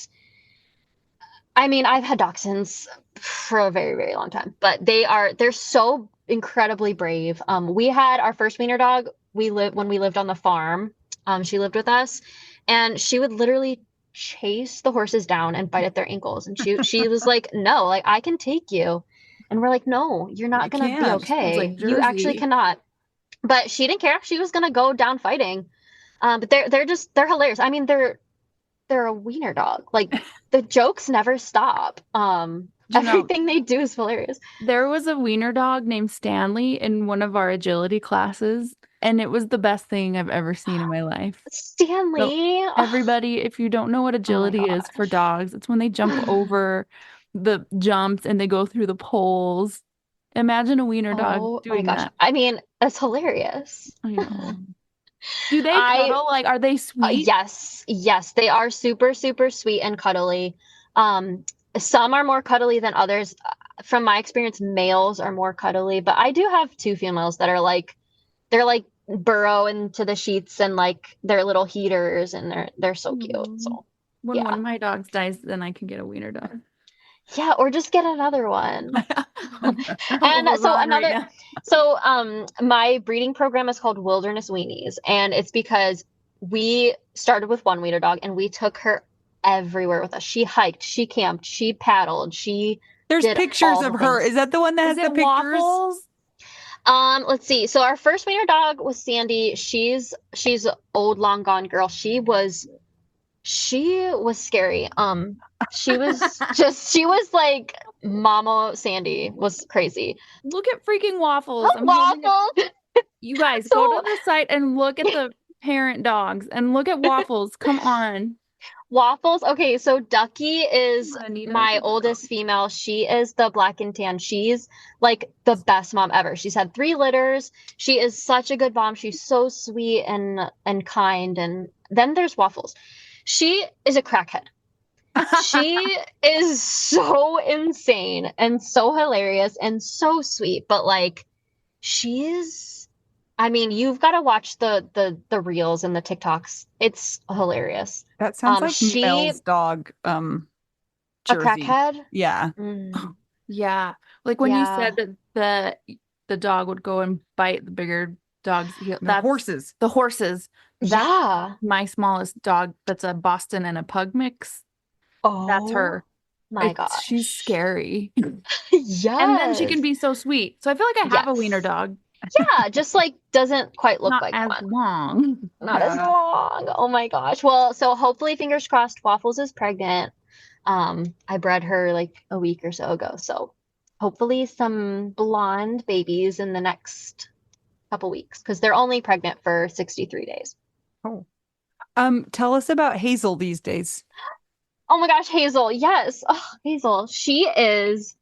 I mean, I've had dachshunds for a very, very long time, but they're so incredibly brave. We had our first wiener dog. When we lived on the farm. She lived with us, and she would literally chase the horses down and bite at their ankles. And she was like, "No, like I can take you," and we're like, "No, you're not you gonna be can't. Sounds okay. like You actually Jersey. cannot." But she didn't care. She was gonna go down fighting. But they're hilarious. I mean, they're a wiener dog. Like the jokes never stop. Janelle, Everything they do is hilarious. there was a wiener dog named Stanley in one of our agility classes, and it was the best thing I've ever seen in my life. So, Stanley. everybody, if you don't know what Oh my agility is for gosh. dogs, it's when they jump over the jumps and they go through the poles. Imagine a wiener dog Oh my doing gosh. that. I mean, that's hilarious. I know. Do they I cuddle? Like, are they sweet? yes, yes, they are super, super sweet and cuddly. Um, some are more cuddly than others. From my experience, males are more cuddly, but I do have two females that are like they're like burrow into the sheets and like they're little heaters and they're so cute. Mm. So When one yeah. of my dogs dies, then I can get a wiener dog. Yeah, or just get another one. I'm And so overrun right another now. so my breeding program is called Wilderness Weenies, and it's because we started with one wiener dog and we took her everywhere with us. She hiked, she camped, she paddled, she There's did pictures all of the her. things. Is that the one that Is has the it pictures? Waffles? Let's see. So our first wiener dog was Sandy. She's an old long gone girl. She was scary. She was like Mama Sandy was crazy. Look at freaking Waffles. I'm holding it. Waffles. You guys go to So the site and look at the parent dogs and look at Waffles. Come on. Waffles. Okay, so Ducky is Anita, my give her a oldest cookie. female. She is the black and tan. She's like the best mom ever. She's had 3 litters. She is such a good mom. She's so sweet and kind. And then there's Waffles. She is a crackhead. She is so insane and so hilarious and so sweet, but like she is, I mean, you've got to watch the reels and the TikToks. It's hilarious. That sounds like She Mel's dog, a Jersey. crackhead? Yeah. Mm, Yeah. Like when you yeah. said that the dog would go and bite the bigger dog's heel. The That's horses. the horses. That's Yeah. my smallest dog. That's a Boston and a pug mix. That's Oh her. my She's gosh. scary. And then she Yes. can be so sweet. So I feel like I have a wiener Yes. dog. Yeah, just like doesn't quite look Not like as one. long. Not as long. Oh my gosh. Well, so hopefully, fingers crossed, Waffles is pregnant. I bred her like a week or so ago. So hopefully some blonde babies in the next couple weeks because they're only pregnant for 63 days. Oh. Tell us about Hazel these days. Oh my gosh, Hazel. Yes. Oh, Hazel. She is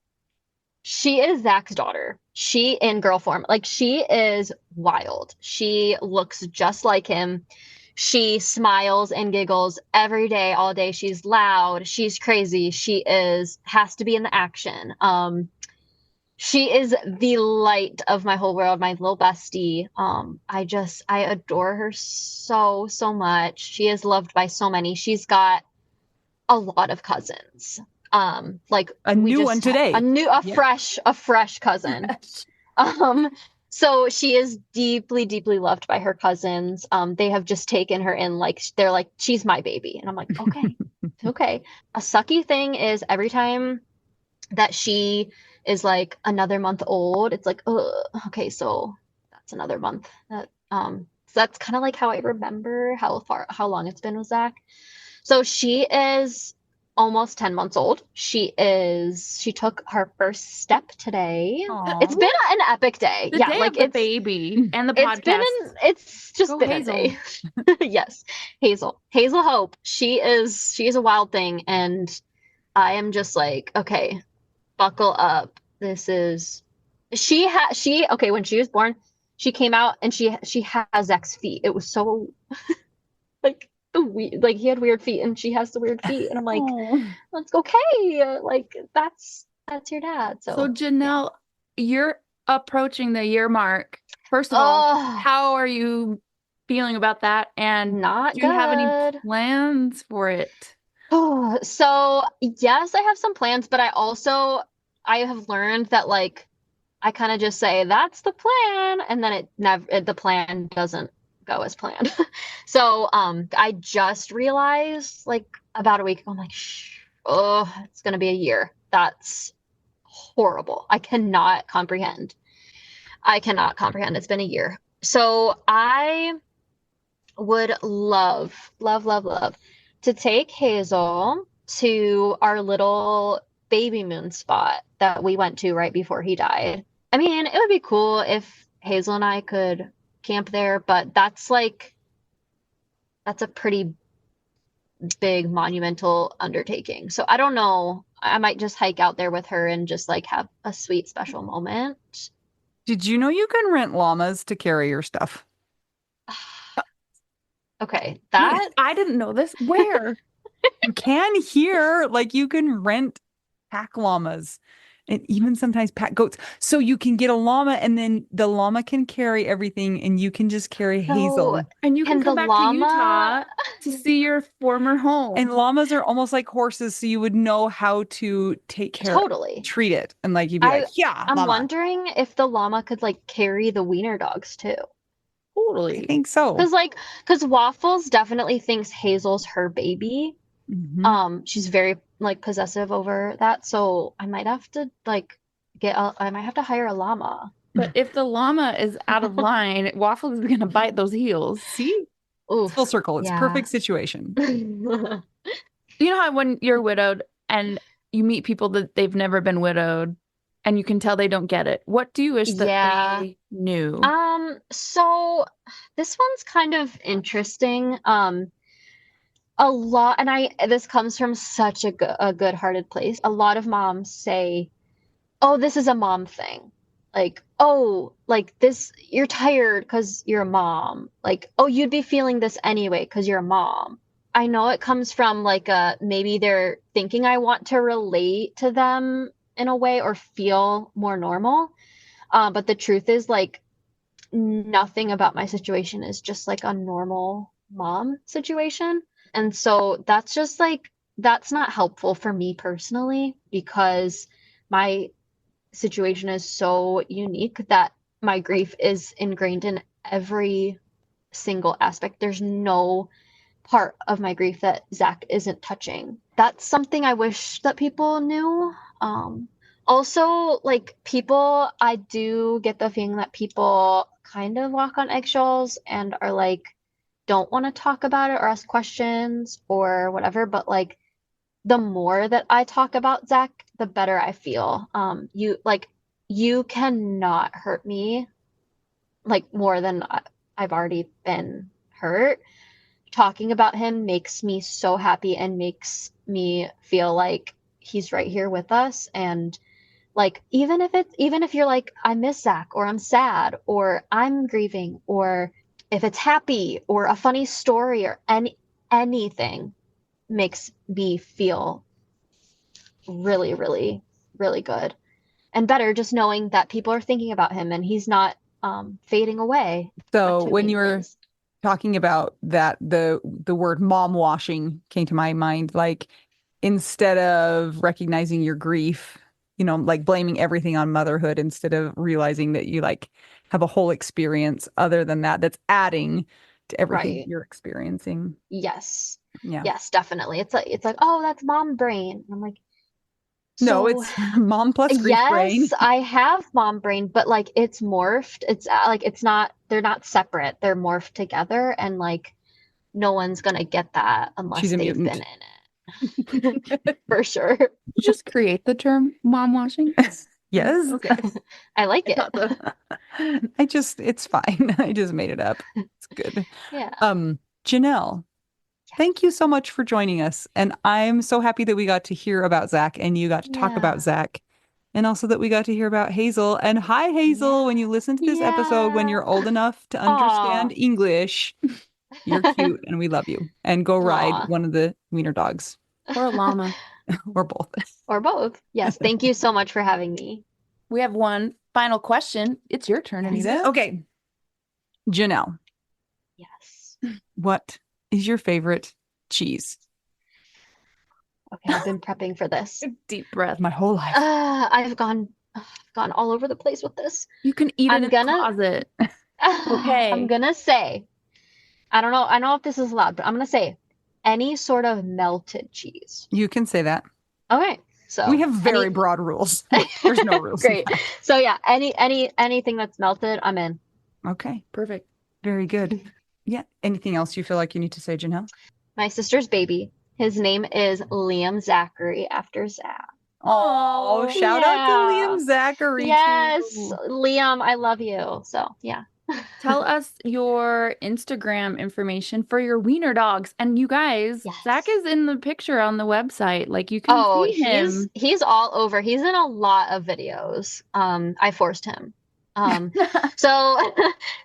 Zach's daughter. She in girl form. Like she is wild. She looks just like him. She smiles and giggles every day, all day. She's loud. She's crazy. Has to be in the action. She is the light of my whole world, my little bestie. I adore her so, so much. She is loved by so many. She's got a lot of cousins. Like A we new just one today. Yeah. a fresh cousin. Um, so she is deeply, deeply loved by her cousins. They have just taken her in like they're like, she's my baby. And I'm like, okay, okay. A sucky thing is every time that she is like another month old, it's like, okay, so that's another month. So that's kind of like how I remember how long it's been with Zach. So she is almost 10 months old. She took her first step today. Aw. It's been an epic day. The Yeah, day like of the baby and the podcast. it's just Go been Hazel. a day. Yes. Hazel Hope. She is a wild thing and I am just like, okay, buckle up. This is she okay, when she was born, she came out and she has Zach's feet. It was so like like he had weird feet and she has the weird feet and I'm like, Oh. that's okay. Like that's your dad. So So Janelle, you're approaching the year mark. First of all, oh, how are you feeling about that? And not do you have any good. plans for it? Oh, so yes, I have some plans, but I have learned that like I kind of just say that's the plan and then the plan doesn't go as planned. So I just realized like about a week ago, I'm like, oh, it's gonna be a year. That's horrible. I cannot comprehend. It's been a year. So I would love, love, love, love to take Hazel to our little baby moon spot that we went to right before he died. I mean, it would be cool if Hazel and I could camp there, but that's a pretty big monumental undertaking. So I don't know. I might just hike out there with her and just like have a sweet special moment. Did you know you can rent llamas to carry your stuff? Okay, that I didn't know this. Where? You can here, like you can rent pack llamas and even sometimes pack goats. So you can get a llama and then the llama can carry everything and you can just carry Hazel. And you can can come the back to Utah llama to see your former home. And llamas are almost like horses, so you would know how to take care, totally. treat it. And like you'd be like, yeah, I'm llama. wondering if the llama could like carry the wiener dogs too. I think so. Because Waffles definitely thinks Hazel's her baby. Mhm. She's very like possessive over that. So I might have to like I might have to hire a llama. But if the llama is out of line, Waffles is gonna bite those heels. See? It's full Oof. circle. It's Yeah. perfect situation. You know how when you're widowed and you meet people that they've never been widowed and you can tell they don't get it. What do you wish that Yeah. they knew? So this one's kind of interesting. A lot, and this comes from such a good-hearted place. A lot of moms say, "Oh, this is a mom thing." Like, "Oh, like this, you're tired because you're a mom." Like, "Oh, you'd be feeling this anyway because you're a mom." I know it comes from like a maybe they're thinking I want to relate to them in a way or feel more normal. But the truth is like nothing about my situation is just like a normal mom situation. And so that's just like, that's not helpful for me personally because my situation is so unique that my grief is ingrained in every single aspect. There's no part of my grief that Zach isn't touching. That's something I wish that people knew. Um, Also, like people, I do get the feeling that people kind of walk on eggshells and are like, don't want to talk about it or ask questions or whatever. But like, the more that I talk about Zach, the better I feel. You cannot hurt me like more than I've already been hurt. Talking about him makes me so happy and makes me feel like he's right here with us. And like, even if you're like, I miss Zach or I'm sad or I'm grieving or if it's happy or a funny story or anything makes me feel really, really, really good and better just knowing that people are thinking about him and he's not fading away back So to a when mean you were place. talking about that, the word mom washing came to my mind. Like instead of recognizing your grief, like blaming everything on motherhood instead of realizing that you like have a whole experience other than that that's adding to everything Right. you're experiencing. Yes. Yeah. Yes, definitely. It's like, oh, that's mom brain. And I'm like, No, so it's mom plus grief brain. yes, I have mom brain, but like it's morphed. It's like it's not, they're not separate. They're morphed together and like no one's gonna get that She's unless a they've been mutant. in it. For sure. You just create the term mom washing? Yes. Okay. I like I it. thought so. It's fine. I just made it up. It's good. Yeah. Janelle, thank you so much for joining us. And I'm so happy that we got to hear about Zach and you got to talk about Yeah. Zach. And also that we got to hear about Hazel. And hi, Hazel, when you Yeah. listen to this episode, when Yeah. you're old enough to Aw. understand English, you're cute and we love you. And go ride Aw. one of the wiener dogs Or a llama. or both. Or both. Yes. Thank you so much for having me. We have one final question. It's your turn, Yes. Anita. Okay, Janelle, Yes. what is your favorite cheese? Okay, I've been prepping for this. Deep breath. My whole life. I've gone all over the place with this. You can eat it I'm in the gonna closet. I'm Okay. gonna say, I don't know if this is loud, but I'm gonna say any sort of melted cheese. You can say that. Okay. We So have very any broad rules. There's no rules. great. So yeah, anything that's melted, I'm in. Okay, Perfect. very good. Yeah. Anything else you feel like you need to say, Janelle? My sister's baby. His name is Liam Zachary after Zach. Oh, Oh, shout out to Yeah. Liam Zachary Yes, too. Liam, I love you. So yeah. tell us your Instagram information for your wiener dogs. And you guys, Zach Yes. is in the picture on the website. Like you can Oh, see him. he's all over. He's in a lot of videos. I forced him. Um, so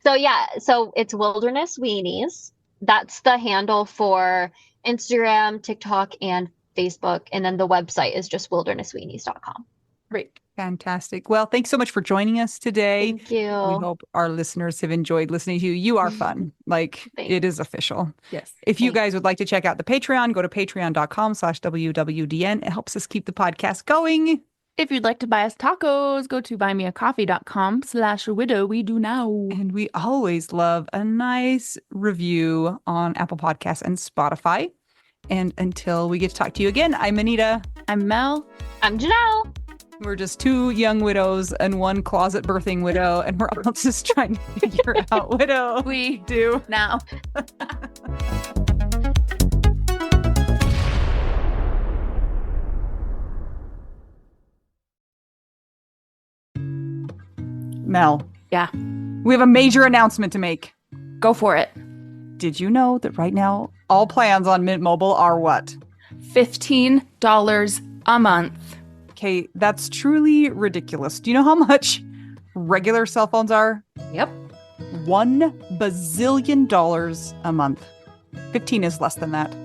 so yeah, so it's Wilderness Weenies. That's the handle for Instagram, TikTok, and Facebook. And then the website is just wildernessweenies.com. Great. Fantastic. Well, thanks so much for joining us today. Thank We you. hope our listeners have enjoyed listening to you. You are fun. Like it is Thanks. official. Yes. If you Thanks. guys would like to check out the Patreon, go to patreon.com/WWDN. It helps us keep the podcast going. If you'd like to buy us tacos, go to buymeacoffee.com/widow. We do now. And we always love a nice review on Apple Podcasts and Spotify. And until we get to talk to you again, I'm Anita. I'm Mel. I'm Janelle. We're just two young widows and one closet birthing widow, and we're all just trying to figure out what we do Now. Mel. Yeah. We have a major announcement to make. Go for it. Did you know that right now all plans on Mint Mobile are what? $15 a month. Okay, that's truly ridiculous. Do you know how much regular cell phones are? Yep. $1 bazillion a month. 15 is less than that.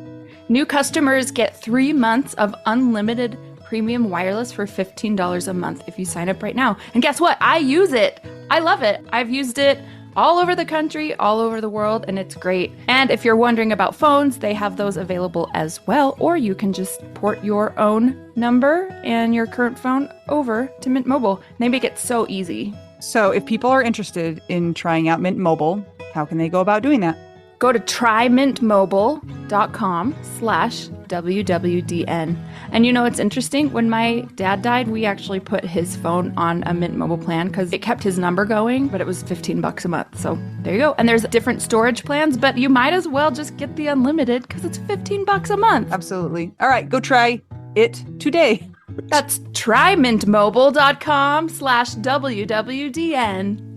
New customers get 3 months of unlimited premium wireless for $15 a month if you sign up right now. And guess what? I use it. I love it. I've used it all over the country, all over the world, and it's great. And if you're wondering about phones, they have those available as well, or you can just port your own number and your current phone over to Mint Mobile. They make it so easy. So if people are interested in trying out Mint Mobile, how can they go about doing that? Go to trymintmobile.com/WWDN. And you know what's interesting? When my dad died, we actually put his phone on a Mint Mobile plan because it kept his number going, but it was $15 a month. So there you go. And there's different storage plans, but you might as well just get the unlimited because it's $15 a month. Absolutely. All right, go try it today. That's trymintmobile.com/WWDN.